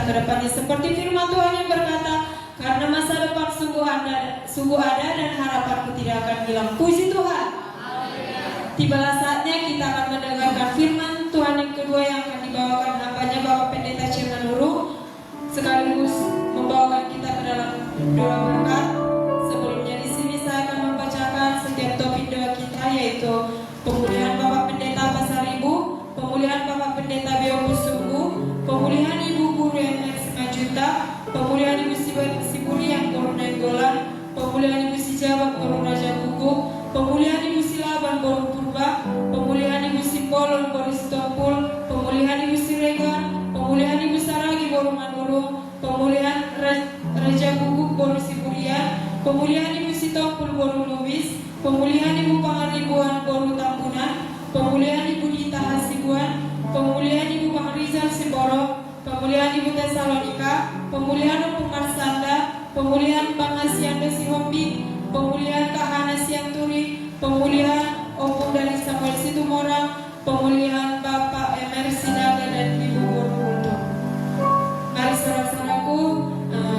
ke depannya. Seperti firman Tuhan yang berkata, karena masa depan sungguh ada dan harapanku tidak akan hilang. Puji Tuhan. Tibalah saatnya kita akan mendengarkan firman Tuhan yang kedua yang akan dibawakan hambanya Bapak Pendeta Cimanuru, sekaligus membawakan kita ke dalam doa berkat. Sebelumnya di sini saya akan membacakan setiap topik doa kita, yaitu pemulihan Bapak Pendeta Pasaribu, pemulihan Bapak Pendeta Beo Sunggu, pemulihan Ibu Guru MX Majuta, pemulihan Ibu Sibuli yang Guru Nenggolan, pemulihan Ibu Sijabat Guru Raja Buku, pemulihan Ibu Silaban Guru Purba, pemulihan Ibu Sipolon Guru Sitompul, pemulihan Ibu Siregar, pemulihan Ibu Saragi Guru Manurung, pemulihan Raja Buku Guru Siburian, pemulihan Ibu Sitompul Guru Lubis, pemulihan Ibu Pangaribuan Guru Tambunan, pemulihan Ibu Dita Hasibuan, pemulihan Ibu Pangrizal Simboro, pemulihan Ibu Tesalonika, pemulihan Opung Marsanda, pemulihan Bang Asianda Sihombi, pemulihan Kak Hana Sianturi, pemulihan Opung dari Samuel Situmorang, pemulihan Bapak Emer Sinaga dan Ibu Guru Kultum. Mari saudara-saudaraku,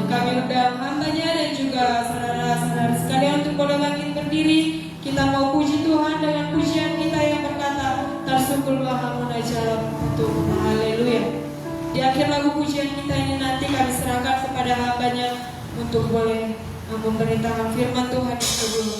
kami undang hambanya dan juga saudara-saudara sekalian untuk boleh bangkit berdiri. Kita mau puji Tuhan dengan pujian kita yang berkata, Tarsukul Mahamuna Jalan untuk Haleluya. Di akhir lagu pujian kita ini nanti kami serahkan kepada hambanya untuk boleh memberitakan firman Tuhan yang kedua.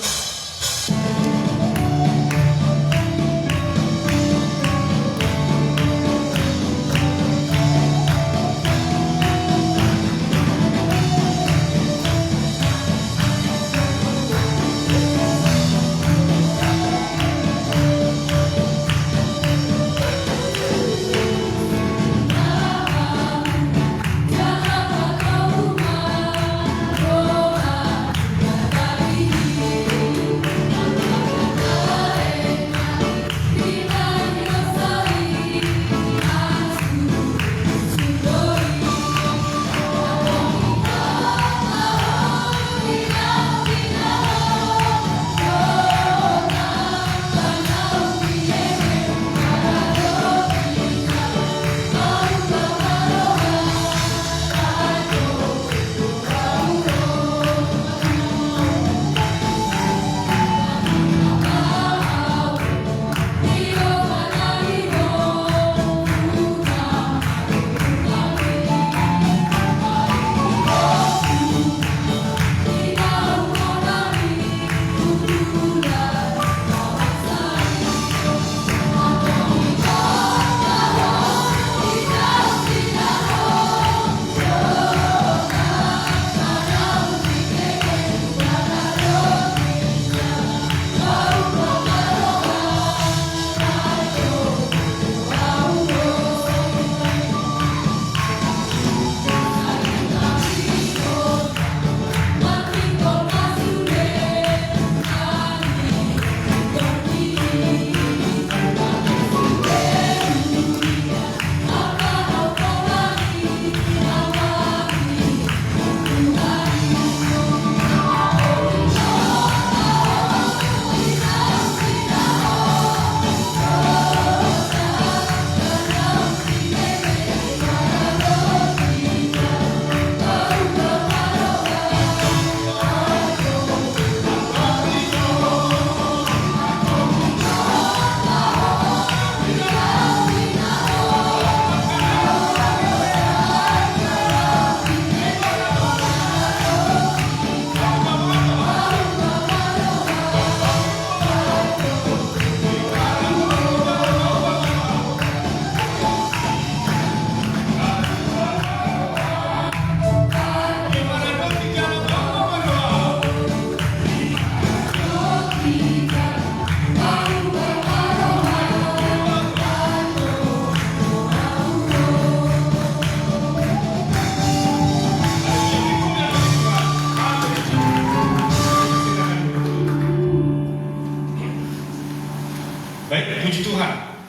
Baik, puji Tuhan.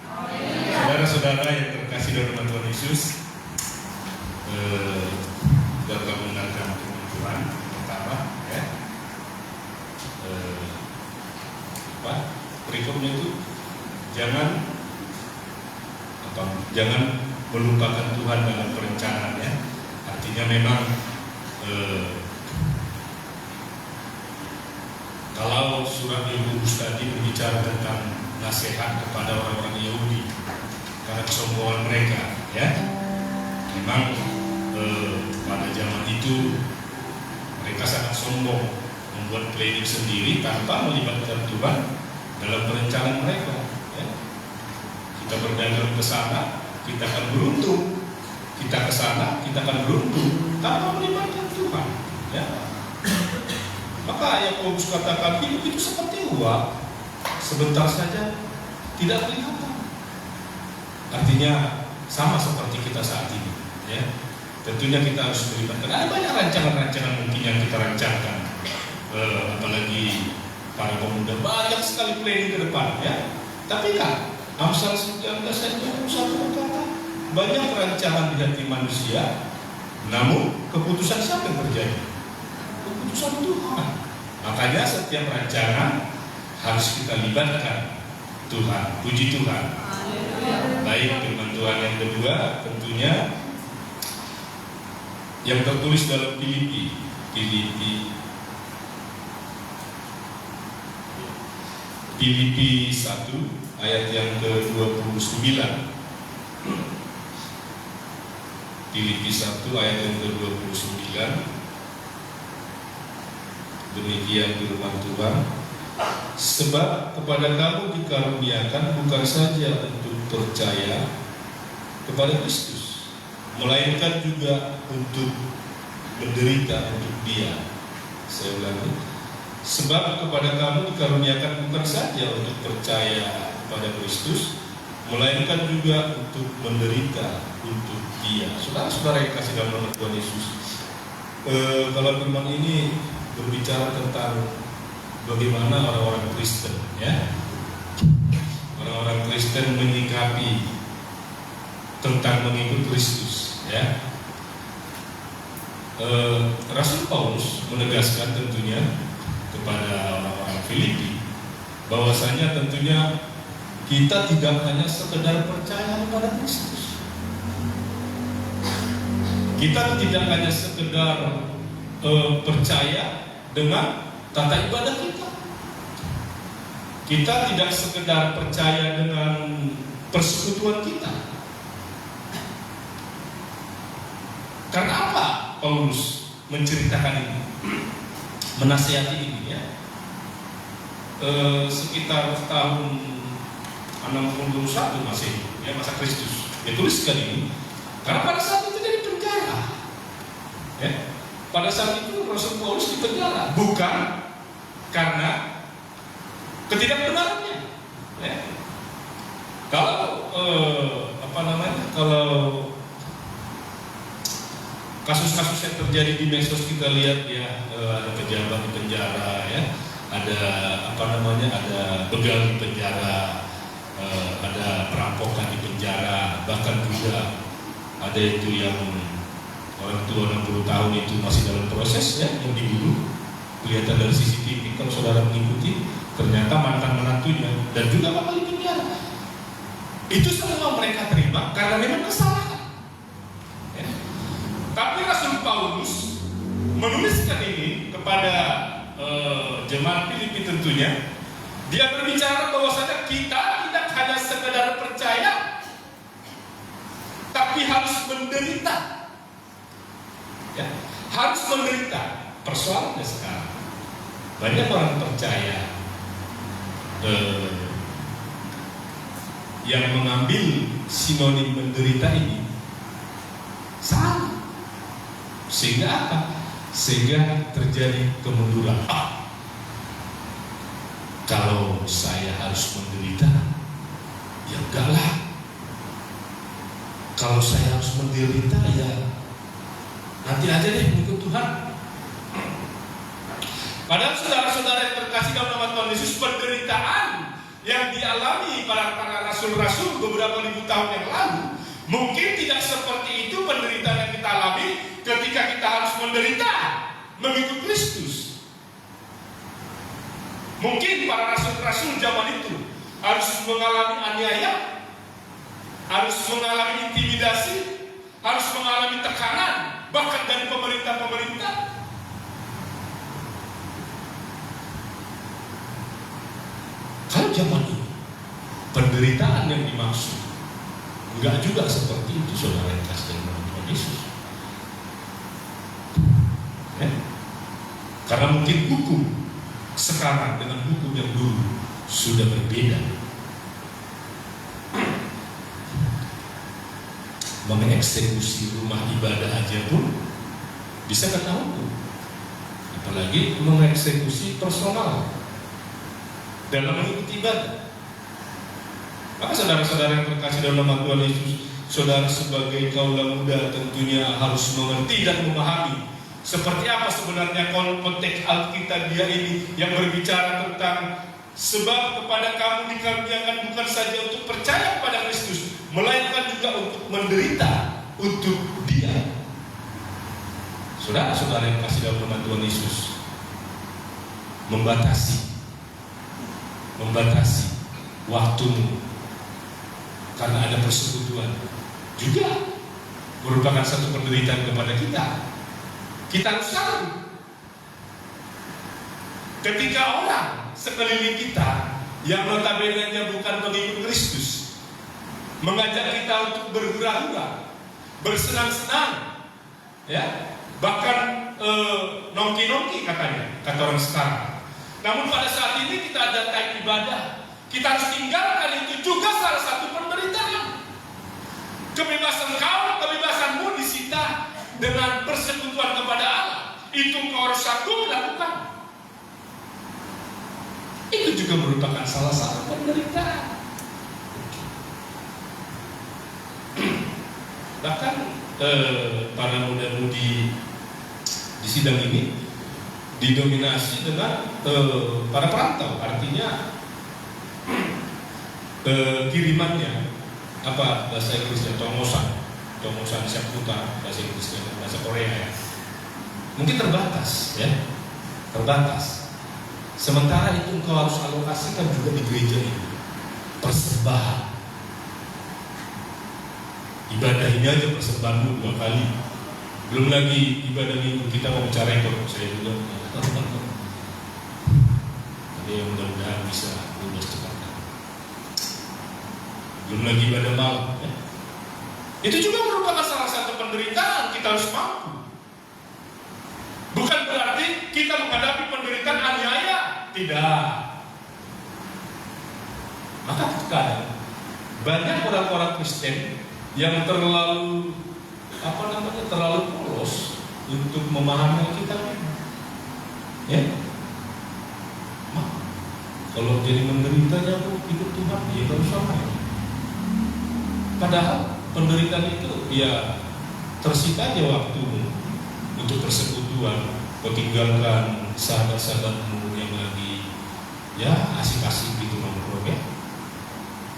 Saudara-saudara yang terkasih dalam nama Tuhan Yesus, dalam mendengarkan firman Tuhan pertama, ya. Berikutnya itu jangan melupakan Tuhan dalam perencanaannya, Artinya memang kalau surat Yakobus tadi berbicara tentang nasihat kepada orang-orang Yahudi karena kesombongan mereka, ya, memang pada zaman itu mereka sangat sombong, membuat planning sendiri tanpa melibatkan Tuhan dalam perencanaan mereka. Ya. Kita berdagang ke sana, kita akan beruntung. Kita ke sana, kita akan beruntung tanpa melibatkan Tuhan. Ya. Maka Yakobus katakan hidup itu seperti uap, sebentar saja tidak kelihatan. Artinya sama seperti kita saat ini. Ya. Tentunya kita harus melibatkan. Ada banyak rancangan-rancangan mungkin yang kita rancangkan, apalagi para pemuda banyak sekali planning ke depan. Ya. Tapi kan Amsal 19 ayat 21 berkata banyak rancangan di hati manusia, namun keputusan siapa yang terjadi? Keputusan Tuhan. Makanya setiap rancangan harus kita libatkan Tuhan. Puji Tuhan. Baik, firman Tuhan yang kedua tentunya yang tertulis dalam Filipi 1 ayat yang ke-29. Filipi 1 ayat yang ke-29. Demikian firman Tuhan. Sebab kepada kamu dikaruniakan bukan saja untuk percaya kepada Kristus, melainkan juga untuk menderita untuk Dia. Saya ulangi. Sebab kepada kamu dikaruniakan bukan saja untuk percaya kepada Kristus, melainkan juga untuk menderita untuk Dia. Saudara-saudara yang kasih dalam nama Tuhan Yesus, kalau firman ini berbicara tentang bagaimana orang-orang Kristen, ya, orang-orang Kristen menyikapi tentang mengikut Kristus, ya. Rasul Paulus menegaskan tentunya kepada orang-orang Filipi bahwasanya tentunya kita tidak hanya sekedar percaya kepada Kristus. Kita tidak hanya sekedar percaya dengan tata ibadah kita. Kita tidak sekedar percaya dengan persekutuan kita. Karena apa Paulus menceritakan ini, menasihati ini, ya? Sekitar tahun 61 masih, ya, masa Kristus. Dia tuliskan ini karena pada saat itu dia di penjara, ya. Pada saat itu Rasul Paulus di penjara bukan karena ketidakbenarannya, ya. Kalau kalau kasus-kasus yang terjadi di medsos kita lihat, ya, ada pejabat di penjara, ya, ada ada begal di penjara, ada perampokan di penjara, bahkan juga ada itu yang orang tua 60 tahun itu masih dalam proses, ya, yang dibunuh. Kelihatan dari CCTV kalau saudara mengikuti, ternyata mantan menantunya dan juga bakal di penjara. Itu semua mereka terima karena memang kesalahan, ya. Tapi Rasul Paulus menuliskan ini kepada jemaat Filipi tentunya. Dia berbicara bahwasanya kita tidak hanya sekedar percaya, tapi harus menderita, ya, harus menderita. Persoalannya sekarang banyak orang percaya yang mengambil sinonim menderita ini salah. Sehingga apa? Sehingga terjadi kemunduran. Kalau saya harus menderita, ya enggak lah. Kalau saya harus menderita, ya nanti aja deh mengikut Tuhan. Padahal saudara-saudara yang terkasih dalam nama Tuhan Yesus, penderitaan yang dialami para rasul-rasul beberapa ribu tahun yang lalu mungkin tidak seperti itu penderitaan yang kita alami ketika kita harus menderita mengikut Kristus. Mungkin para rasul-rasul zaman itu harus mengalami aniaya, harus mengalami intimidasi, harus mengalami tekanan, bahkan dari pemerintah-pemerintah. Kalau zaman ini penderitaan yang dimaksud enggak juga seperti itu, saudara yang kasih dalam Tuhan Yesus. Karena mungkin hukum sekarang dengan hukum yang dulu sudah berbeda. Mengeksekusi rumah ibadah aja pun bisa kena hukum, apalagi mengeksekusi personal dalam mengikuti ibadah. Maka saudara-saudara yang terkasih dalam nama Tuhan Yesus, saudara sebagai kaula muda tentunya harus mengerti dan memahami seperti apa sebenarnya konteks Alkitabiah ini yang berbicara tentang sebab kepada kamu dikaruniakan bukan saja untuk percaya kepada Kristus, melainkan juga untuk menderita untuk Dia. Saudara-saudara yang kasih dalam nama Tuhan Yesus, membatasi waktumu karena ada persekutuan juga merupakan satu penderitaan kepada kita. Kita harus tahu ketika orang sekeliling kita yang notabene bukan pengikut Kristus mengajak kita untuk berhura-hura, bersenang-senang, ya, bahkan nongki-nongki katanya, kata orang sekarang. Namun pada saat ini kita ada time ibadah, kita harus tinggalkan itu juga salah satu penderitaan. Kebebasanmu disita dengan persekutuan kepada Allah. Itu kau harus sanggup lakukan. Itu juga merupakan salah satu penderitaan. Bahkan para muda-mudi di sidang ini didominasi dengan para perantau, artinya kirimannya apa bahasa Inggrisnya tomosan syaputa, bahasa Inggrisnya bahasa Korea ya. Mungkin terbatas ya, terbatas. Sementara itu engkau harus alokasikan juga di gereja ini persembahan. Ibadah ini aja persembahanmu 2 kali. Belum lagi ibadah minggu, kita mau bicara ekonomi saya juga. Tapi yang mudah-mudahan bisa lulus cepat. Belum lagi ibadah malam ya. Itu juga merupakan salah satu penderitaan, kita harus mampu. Bukan berarti kita menghadapi penderitaan aniaya, tidak. Maka terkadang banyak orang-orang Kristen yang terlalu polos untuk memahami Alkitab ini. Ya. Kalau jadi menderitanya ikut Tuhan, ya harus sama ya. Padahal penderitaan itu ya tersita aja waktumu untuk persekutuan, kau tinggalkan sahabat-sahabatmu yang lagi ya asik-asik gitu nongkrong ya.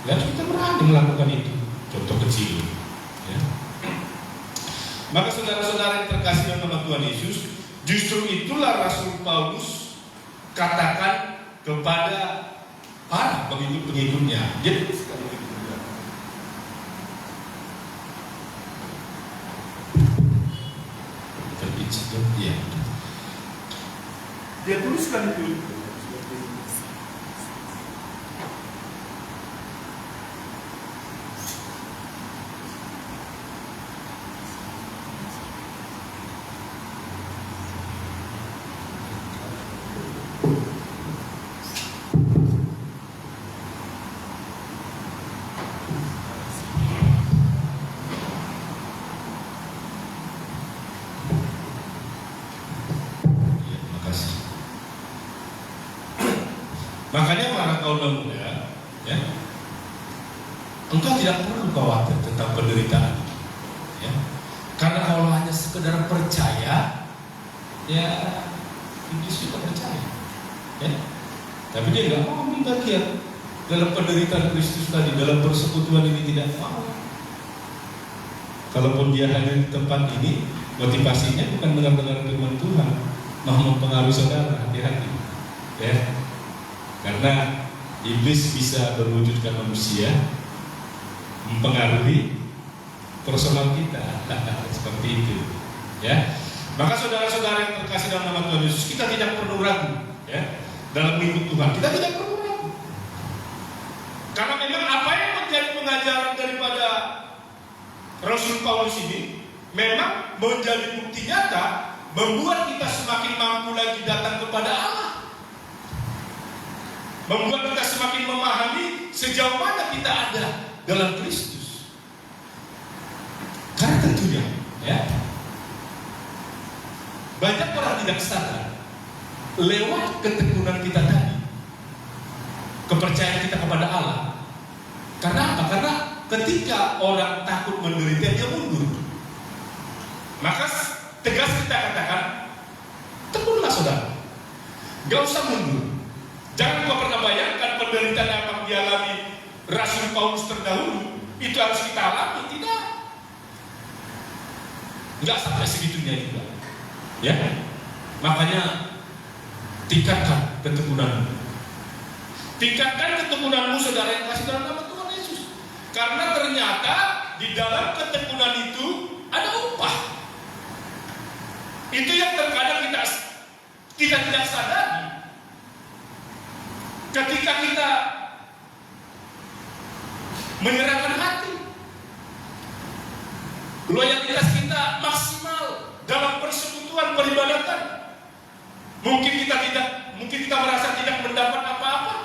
Dan kita berani melakukan itu. Contoh kecil ya. Maka saudara-saudara yang terkasih dalam nama Tuhan Yesus, justru itulah Rasul Paulus katakan kepada para pengikut-pengikutnya. Dia tulis sekali juga. Terbit situ dia. Dia tuliskan itu. Makanya para kaula muda, ya, engkau tidak perlu khawatir tentang penderitaan, ya, karena kalau hanya sekedar percaya, ya, iblis juga percaya, ya, tapi dia nggak mau ambil bagian dalam penderitaan Kristus tadi, dalam persekutuan ini tidak mau. Kalaupun dia hadir di tempat ini, motivasinya bukan dengar firman Tuhan, mau mempengaruhi saudara, hati-hati, ya. Karena iblis bisa berwujudkan manusia, mempengaruhi personal kita, seperti itu. Ya. Maka saudara-saudara yang terkasih dalam nama Tuhan Yesus, kita tidak perlu ragu, ya, dalam mengikut Tuhan. Kita tidak perlu ragu. Karena memang apa yang menjadi pengajaran daripada Rasul Paulus ini memang menjadi bukti nyata, membuat kita semakin mampu lagi datang kepada Allah, membuat kita semakin memahami sejauh mana kita ada dalam Kristus. Karena tentunya, ya, banyak orang tidak sadar lewat ketekunan kita tadi, kepercayaan kita kepada Allah. Karena apa? Karena ketika orang takut menderita, dia mundur. Maka tegas kita katakan, tekunlah saudara, gak usah mundur. Jangan kau pernah bayangkan penderitaan yang dialami Rasul Paulus terdahulu itu harus kita alami. Tidak, nggak sampai segitunya juga. Ya, makanya tingkatkan ketekunanmu. Tingkatkan ketekunanmu, saudara yang kasih dalam nama Tuhan Yesus. Karena ternyata di dalam ketekunan itu ada upah. Itu yang terkadang kita tidak sadari. Ketika kita menyerahkan hati, loyalitas kita maksimal dalam persekutuan peribadatan, mungkin kita merasa tidak mendapat apa-apa.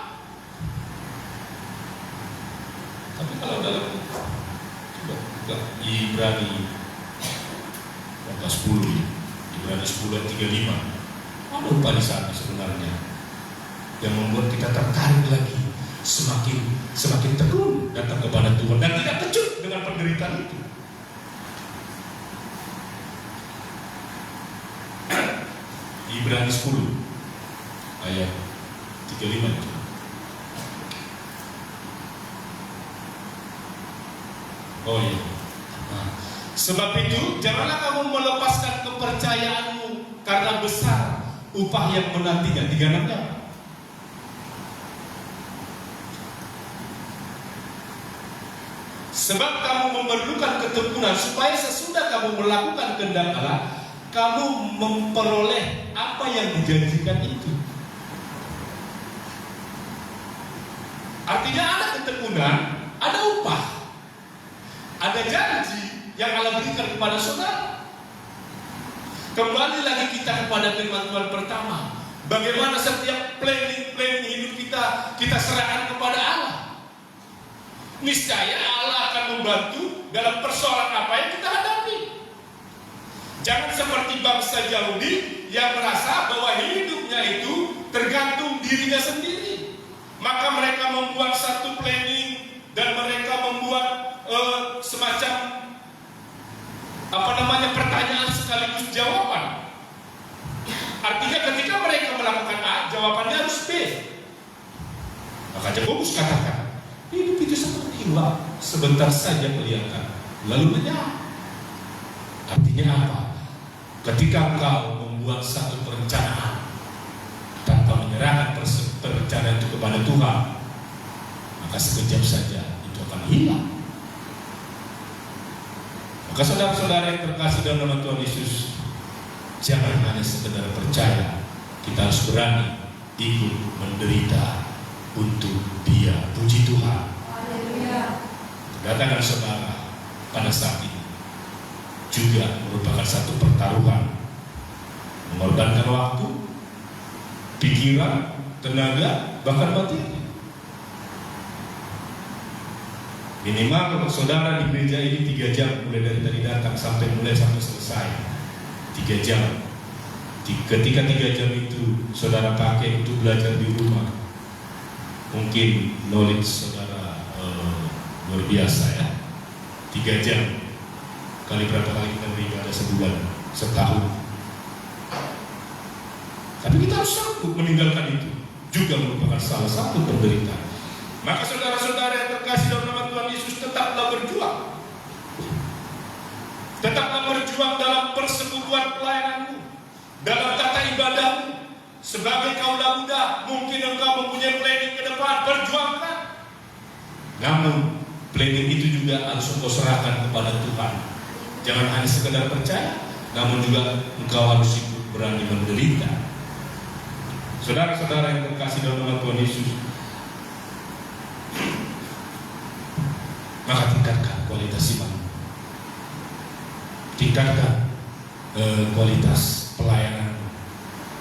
Tapi kalau dalam Ibrani 10, Ibrani 10 ayat 35, ada upah di sana sebenarnya yang membuat kita tertarik lagi, semakin tekun datang kepada Tuhan dan tidak kecut dengan penderitaan itu. Ibrani 10 ayat 35 itu. Oh iya. Sebab itu janganlah kamu melepaskan kepercayaanmu, karena besar upah yang menantinya. 36. Sebab kamu memerlukan ketekunan supaya sesudah kamu melakukan kehendak Allah, kamu memperoleh apa yang dijanjikan itu. Artinya ada ketekunan, ada upah, ada janji yang Allah berikan kepada saudara. Kembali lagi kita kepada firman Tuhan pertama, bagaimana setiap planning hidup kita serahkan kepada Allah. Niscaya Allah akan membantu dalam persoalan apa yang kita hadapi. Jangan seperti bangsa Yahudi yang merasa bahwa hidupnya itu tergantung dirinya sendiri. Maka mereka membuat satu planning dan mereka membuat semacam pertanyaan sekaligus jawaban. Artinya ketika mereka melakukan A, jawabannya harus B. Maka Yakobus katakan, hidup itu seperti uap, sebentar saja kelihatan, lalu lenyap. Artinya apa? Ketika engkau membuat satu perencanaan tanpa menyerahkan perencanaan itu kepada Tuhan, maka sekejap saja itu akan hilang. Maka saudara-saudara yang terkasih dalam nama Tuhan Yesus, jangan hanya sekedar percaya, kita harus berani ikut menderita untuk Dia. Puji Tuhan. Kedatangan saudara pada saat ini juga merupakan satu pertaruhan, mengorbankan waktu, pikiran, tenaga, bahkan batin. Minimal saudara di gereja ini 3 jam, mulai dari tadi datang sampai selesai 3 jam. Ketika 3 jam itu saudara pakai untuk belajar di rumah, mungkin knowledge saudara luar biasa ya. 3 jam kali berapa kali kita beribadah sebulan, setahun. Tapi kita harus sanggup meninggalkan itu, juga merupakan salah satu penderitaan. Maka saudara-saudara yang terkasih dalam nama Tuhan Yesus, tetaplah berjuang. Tetaplah berjuang dalam persekutuan pelayananmu, dalam tata ibadahmu. Sebagai kaula muda, mungkin engkau mempunyai planning ke depan, berjuangkan. Namun planning itu juga harus engkau serahkan kepada Tuhan. Jangan hanya sekedar percaya, namun juga engkau harus ikut berani menderita. Saudara-saudara yang terkasih dalam nama Tuhan Yesus, maka tingkatkan kualitas iman, tingkatkan kualitas pelayanan,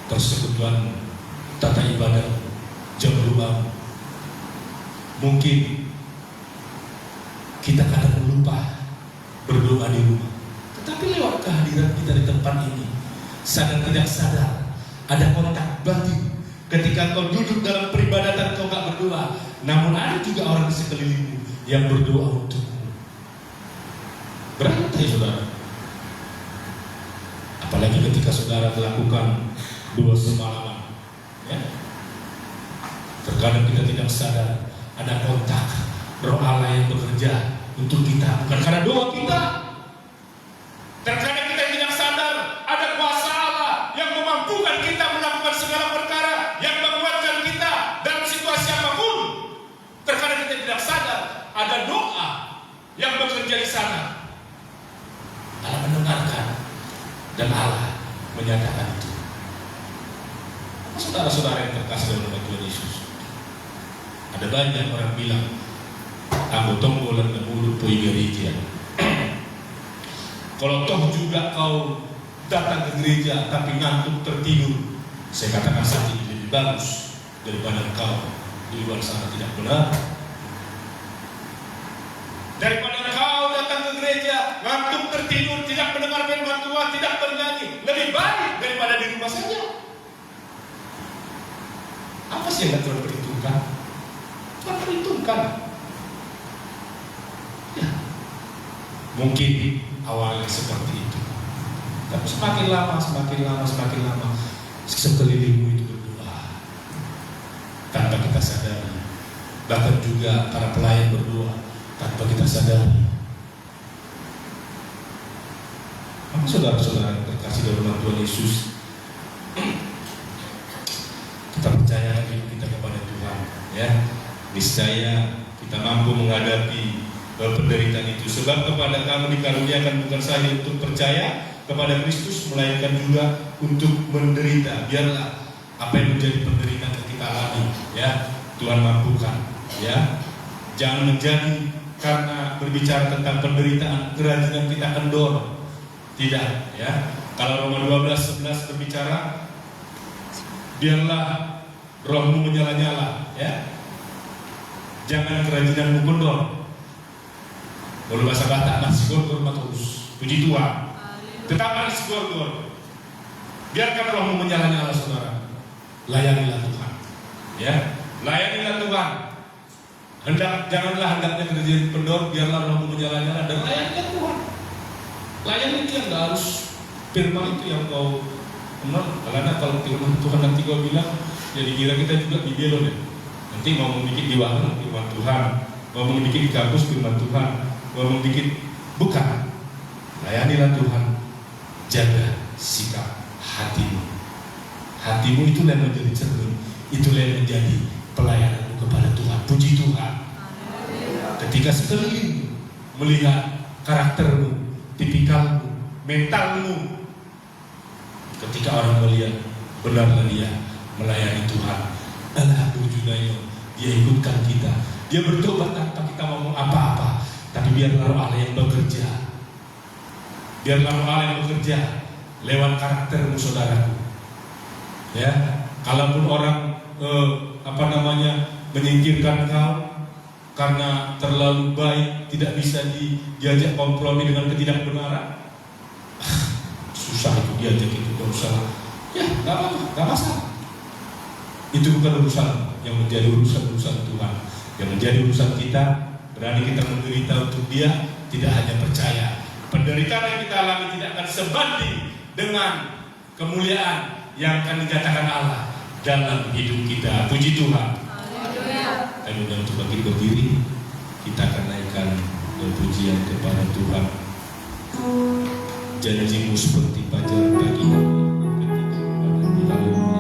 persekutuan, tata ibadah, jam berubah. Mungkin kita kadang lupa berdoa di rumah, tetapi lewat kehadiran kita di tempat ini, sadar tidak sadar ada kontak batin. Ketika kau duduk dalam peribadatan kau gak berdoa, namun ada juga orang di sekelilingmu yang berdoa untukmu. Berantai saudara. Apalagi ketika saudara melakukan doa semalaman, ya. Terkadang kita tidak sadar ada kontak Roh Allah yang bekerja untuk kita, bukan karena doa kita. Terkadang kita tidak sadar ada kuasa Allah yang memampukan kita melakukan segala perkara, yang menguatkan kita dalam situasi apapun. Terkadang kita tidak sadar ada doa yang bekerja di sana. Allah mendengarkan dan Allah menyatakan itu. Saudara-saudara yang terkasih dalam nama Tuhan Yesus, ada banyak orang bilang aku tonggolan dan mulut poi gereja. Kalau toh juga kau datang ke gereja tapi ngantuk tertidur, saya katakan saat ini lebih bagus daripada kau di luar sana tidak benar. Daripada kau datang ke gereja ngantuk tertidur, tidak mendengar firman Tuhan, tidak bernyanyi, lebih baik daripada di rumah saja. Apa sih yang Tuhan perhitungkan? Tuhan perhitungkan. Ya, mungkin awalnya seperti itu, tapi semakin lama sekelilingmu itu berdoa tanpa kita sadari. Bahkan juga para pelayan berdoa tanpa kita sadari. Maka saudara-saudara yang terkasih dalam nama Tuhan Yesus, kita percaya hidup kita kepada Tuhan, ya. Niscaya kita mampu menghadapi penderitaan itu. Sebab kepada kamu dikaruniakan bukan saja untuk percaya kepada Kristus, melainkan juga untuk menderita. Biarlah apa yang menjadi penderitaan yang kita alami, ya, Tuhan mampukan, ya. Jangan menjadi karena berbicara tentang penderitaan kerajinan kita kendor. Tidak, ya. Kalau Roma 12:11 berbicara, biarlah rohmu menyala-nyala, ya. Jangan kerajinanmu kendor. Kalau bahasa Batak masih gorgor matus. Puji Tuhan. Tetap masih gorgor. Biarkan rohmu menyala-nyala saudara. Layanilah Tuhan. Ya, layanilah Tuhan. Janganlah hendaknya kerajaan kendor. Biarlah rohmu menyala-nyala dan layanilah Tuhan. Layani itu yang harus firman itu yang kau kenal. Karena kalau firman Tuhan nanti kau bilang, jadi kira kita juga dibelon ya. Nanti ngomong dikit di warung firman Tuhan, ngomong dikit di kampus firman Tuhan, ngomong dikit bukan. Layanilah Tuhan, jaga sikap hatimu. Hatimu itulah yang menjadi cermin, itulah yang menjadi pelayananmu kepada Tuhan. Puji Tuhan. Ketika sekeliling melihat karaktermu, tipikalmu, mentalmu, ketika orang melihat benarlah dia melayani Tuhan, alhamdulillah, dia ikutkan kita, dia bertobat tanpa kita ngomong apa-apa. Tapi biarlah Roh Allah yang bekerja, biarlah Roh Allah yang bekerja lewat karaktermu saudaraku, ya. Kalaupun orang menyingkirkan kau karena terlalu baik, tidak bisa diajak kompromi dengan ketidakbenaran, susah itu diajak, itu berusaha, ya nggak apa-apa, nggak masalah. Itu bukan urusan yang menjadi urusan Tuhan. Yang menjadi urusan kita, berani kita menderita untuk Dia, tidak hanya percaya. Penderitaan yang kita alami tidak akan sebanding dengan kemuliaan yang akan dinyatakan Allah dalam hidup kita. Puji Tuhan. Kami undang untuk bangkit berdiri, kita akan naikkan pujian kepada Tuhan. Janjimu seperti fajar pagi ketika haleluya.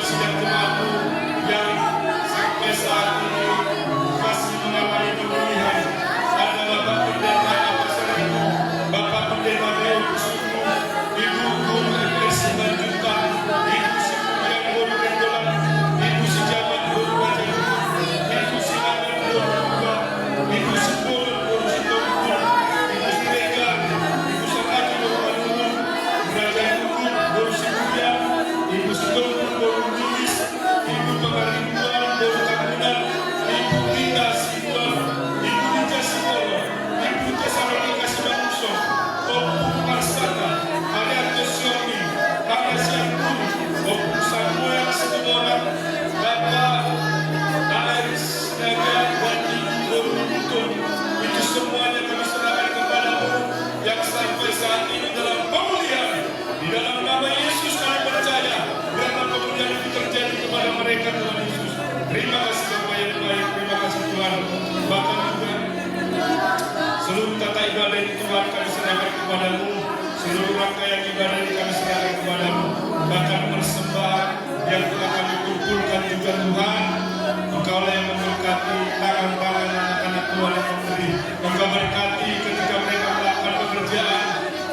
buat sidang jemaatmu yang sampai saat ini masih mengalami pemulihan. Ada Bapak Pendeta Apostol Ibu, Bapak Pendeta Leo Kusumo, Ibu Guru Eklesi Banjutan, Ibu Sikulian Guru Rendolan, Ibu Sejabat Guru Wajah, Ibu Silaman Guru Dua, Ibu Sepuluh Guru Sitokul, Ibu Sirega, Ibu Serati Guru Manurun, Raja Guru Guru Sikulian, Ibu Sitokul Guru Nulis, Ibu Pengaribuan Guru Kamunan, Ibu Linda Sibuan, Ibu Linda Sibuan, Ibu Tesalonika Sibanuso, Opu Marsata, Arianto Siomi, Karya Siapun, Opu Samuel Setumorang, Bapak Aris Naga, dan Ibu Guru Nutun. Itu semuanya kami serahkan kepadamu yang sampai saat ini dalam pemulihan. Di dalam nama Yesus kami percaya, karena pemulihan itu terjadi kepada mereka, Tuhan Yesus. Terima kasih Bapak yang baik, terima kasih Tuhan. Bapak juga seluruh tata ibadah ini Tuhan kami serahkan kepadamu. Seluruh rangkaian ibadah ini kami serahkan kepadamu. Bahkan persembahan yang telah kami kumpulkan juga Tuhan, Engkaulah yang memberkati tangan-tangan anak-anak Tuhan yang memberi. Engkau berkati ketika mereka melakukan pekerjaan,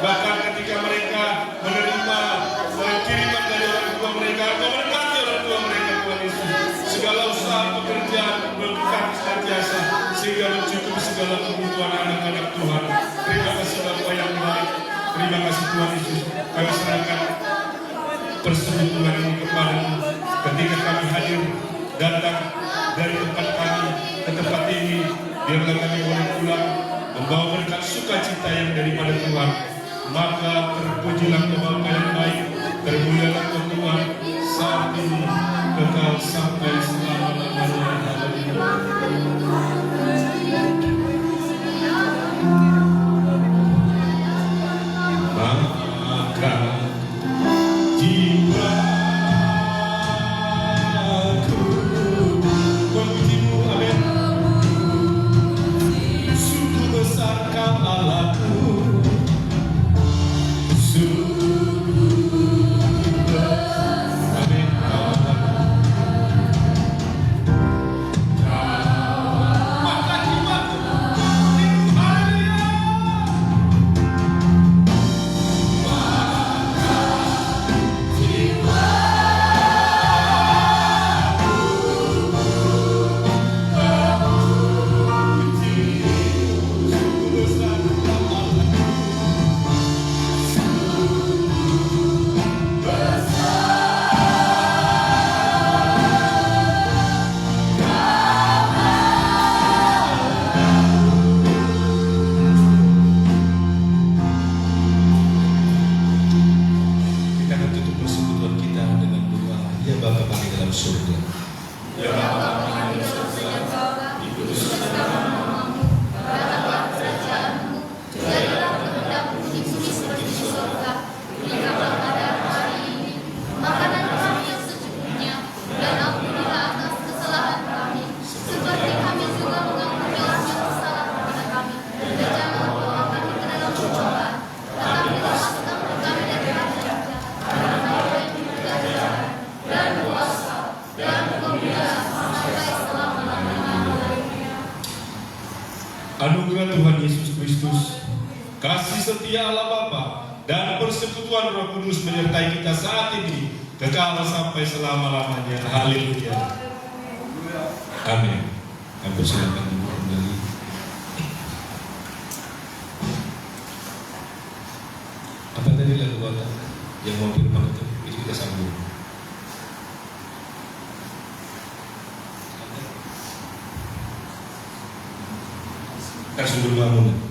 bahkan ketika mereka menerima kiriman dari orang tua mereka. Engkau berkati orang tua mereka, Tuhan Yesus. Segala usaha pekerjaan berkati senantiasa sehingga mencukupi segala kebutuhan anak-anak Tuhan. Terima kasih Bapa yang baik. Terima kasih Tuhan Yesus. Kami serahkan persekutuan ini kepadamu. Ketika kami hadir datang dari tempat kami ke tempat ini, biarlah kami boleh pulang membawa berkat sukacita yang daripada Tuhan. Maka terpujilah Bapa yang baik, termulialah Tuhan saat ini kekal sampai selama-lamanya. Maka jiwaku memujimu, amin. Sungguh besar Kau Allahku, sungguh besar, amin. Maka jiwaku, haleluya. Kita akan tutup persekutuan kita dengan doa. Ya Bapa kami dalam surga. Ya Bapa kami dalam surga. Dikuduskan namamu. Berkatlah kerajaanmu. Jadilah kehendakmu di bumi seperti di surga. Berikanlah pada hari ini makanan kami yang secukupnya, dan ampunilah atas kesalahan kami, seperti kami juga mengampuni orang yang bersalah kepada kami. Dan jangan bawa kami ke dalam pencobaan, tetapi lepaskan kami dari jahat. Karena Kau yang kerajaan dan kuasa dan kemuliaan sampai selama-lamanya. Anugerah Tuhan Yesus Kristus, kasih setia Allah Bapa, dan persekutuan Roh Kudus menyertai kita saat ini kekal sampai selama-lamanya. Haleluya. Amin. Kami persilakan Ibu kembali. Apa tadi lagu Bapak yang mau firman itu kita sambung. Kita sudah bangun.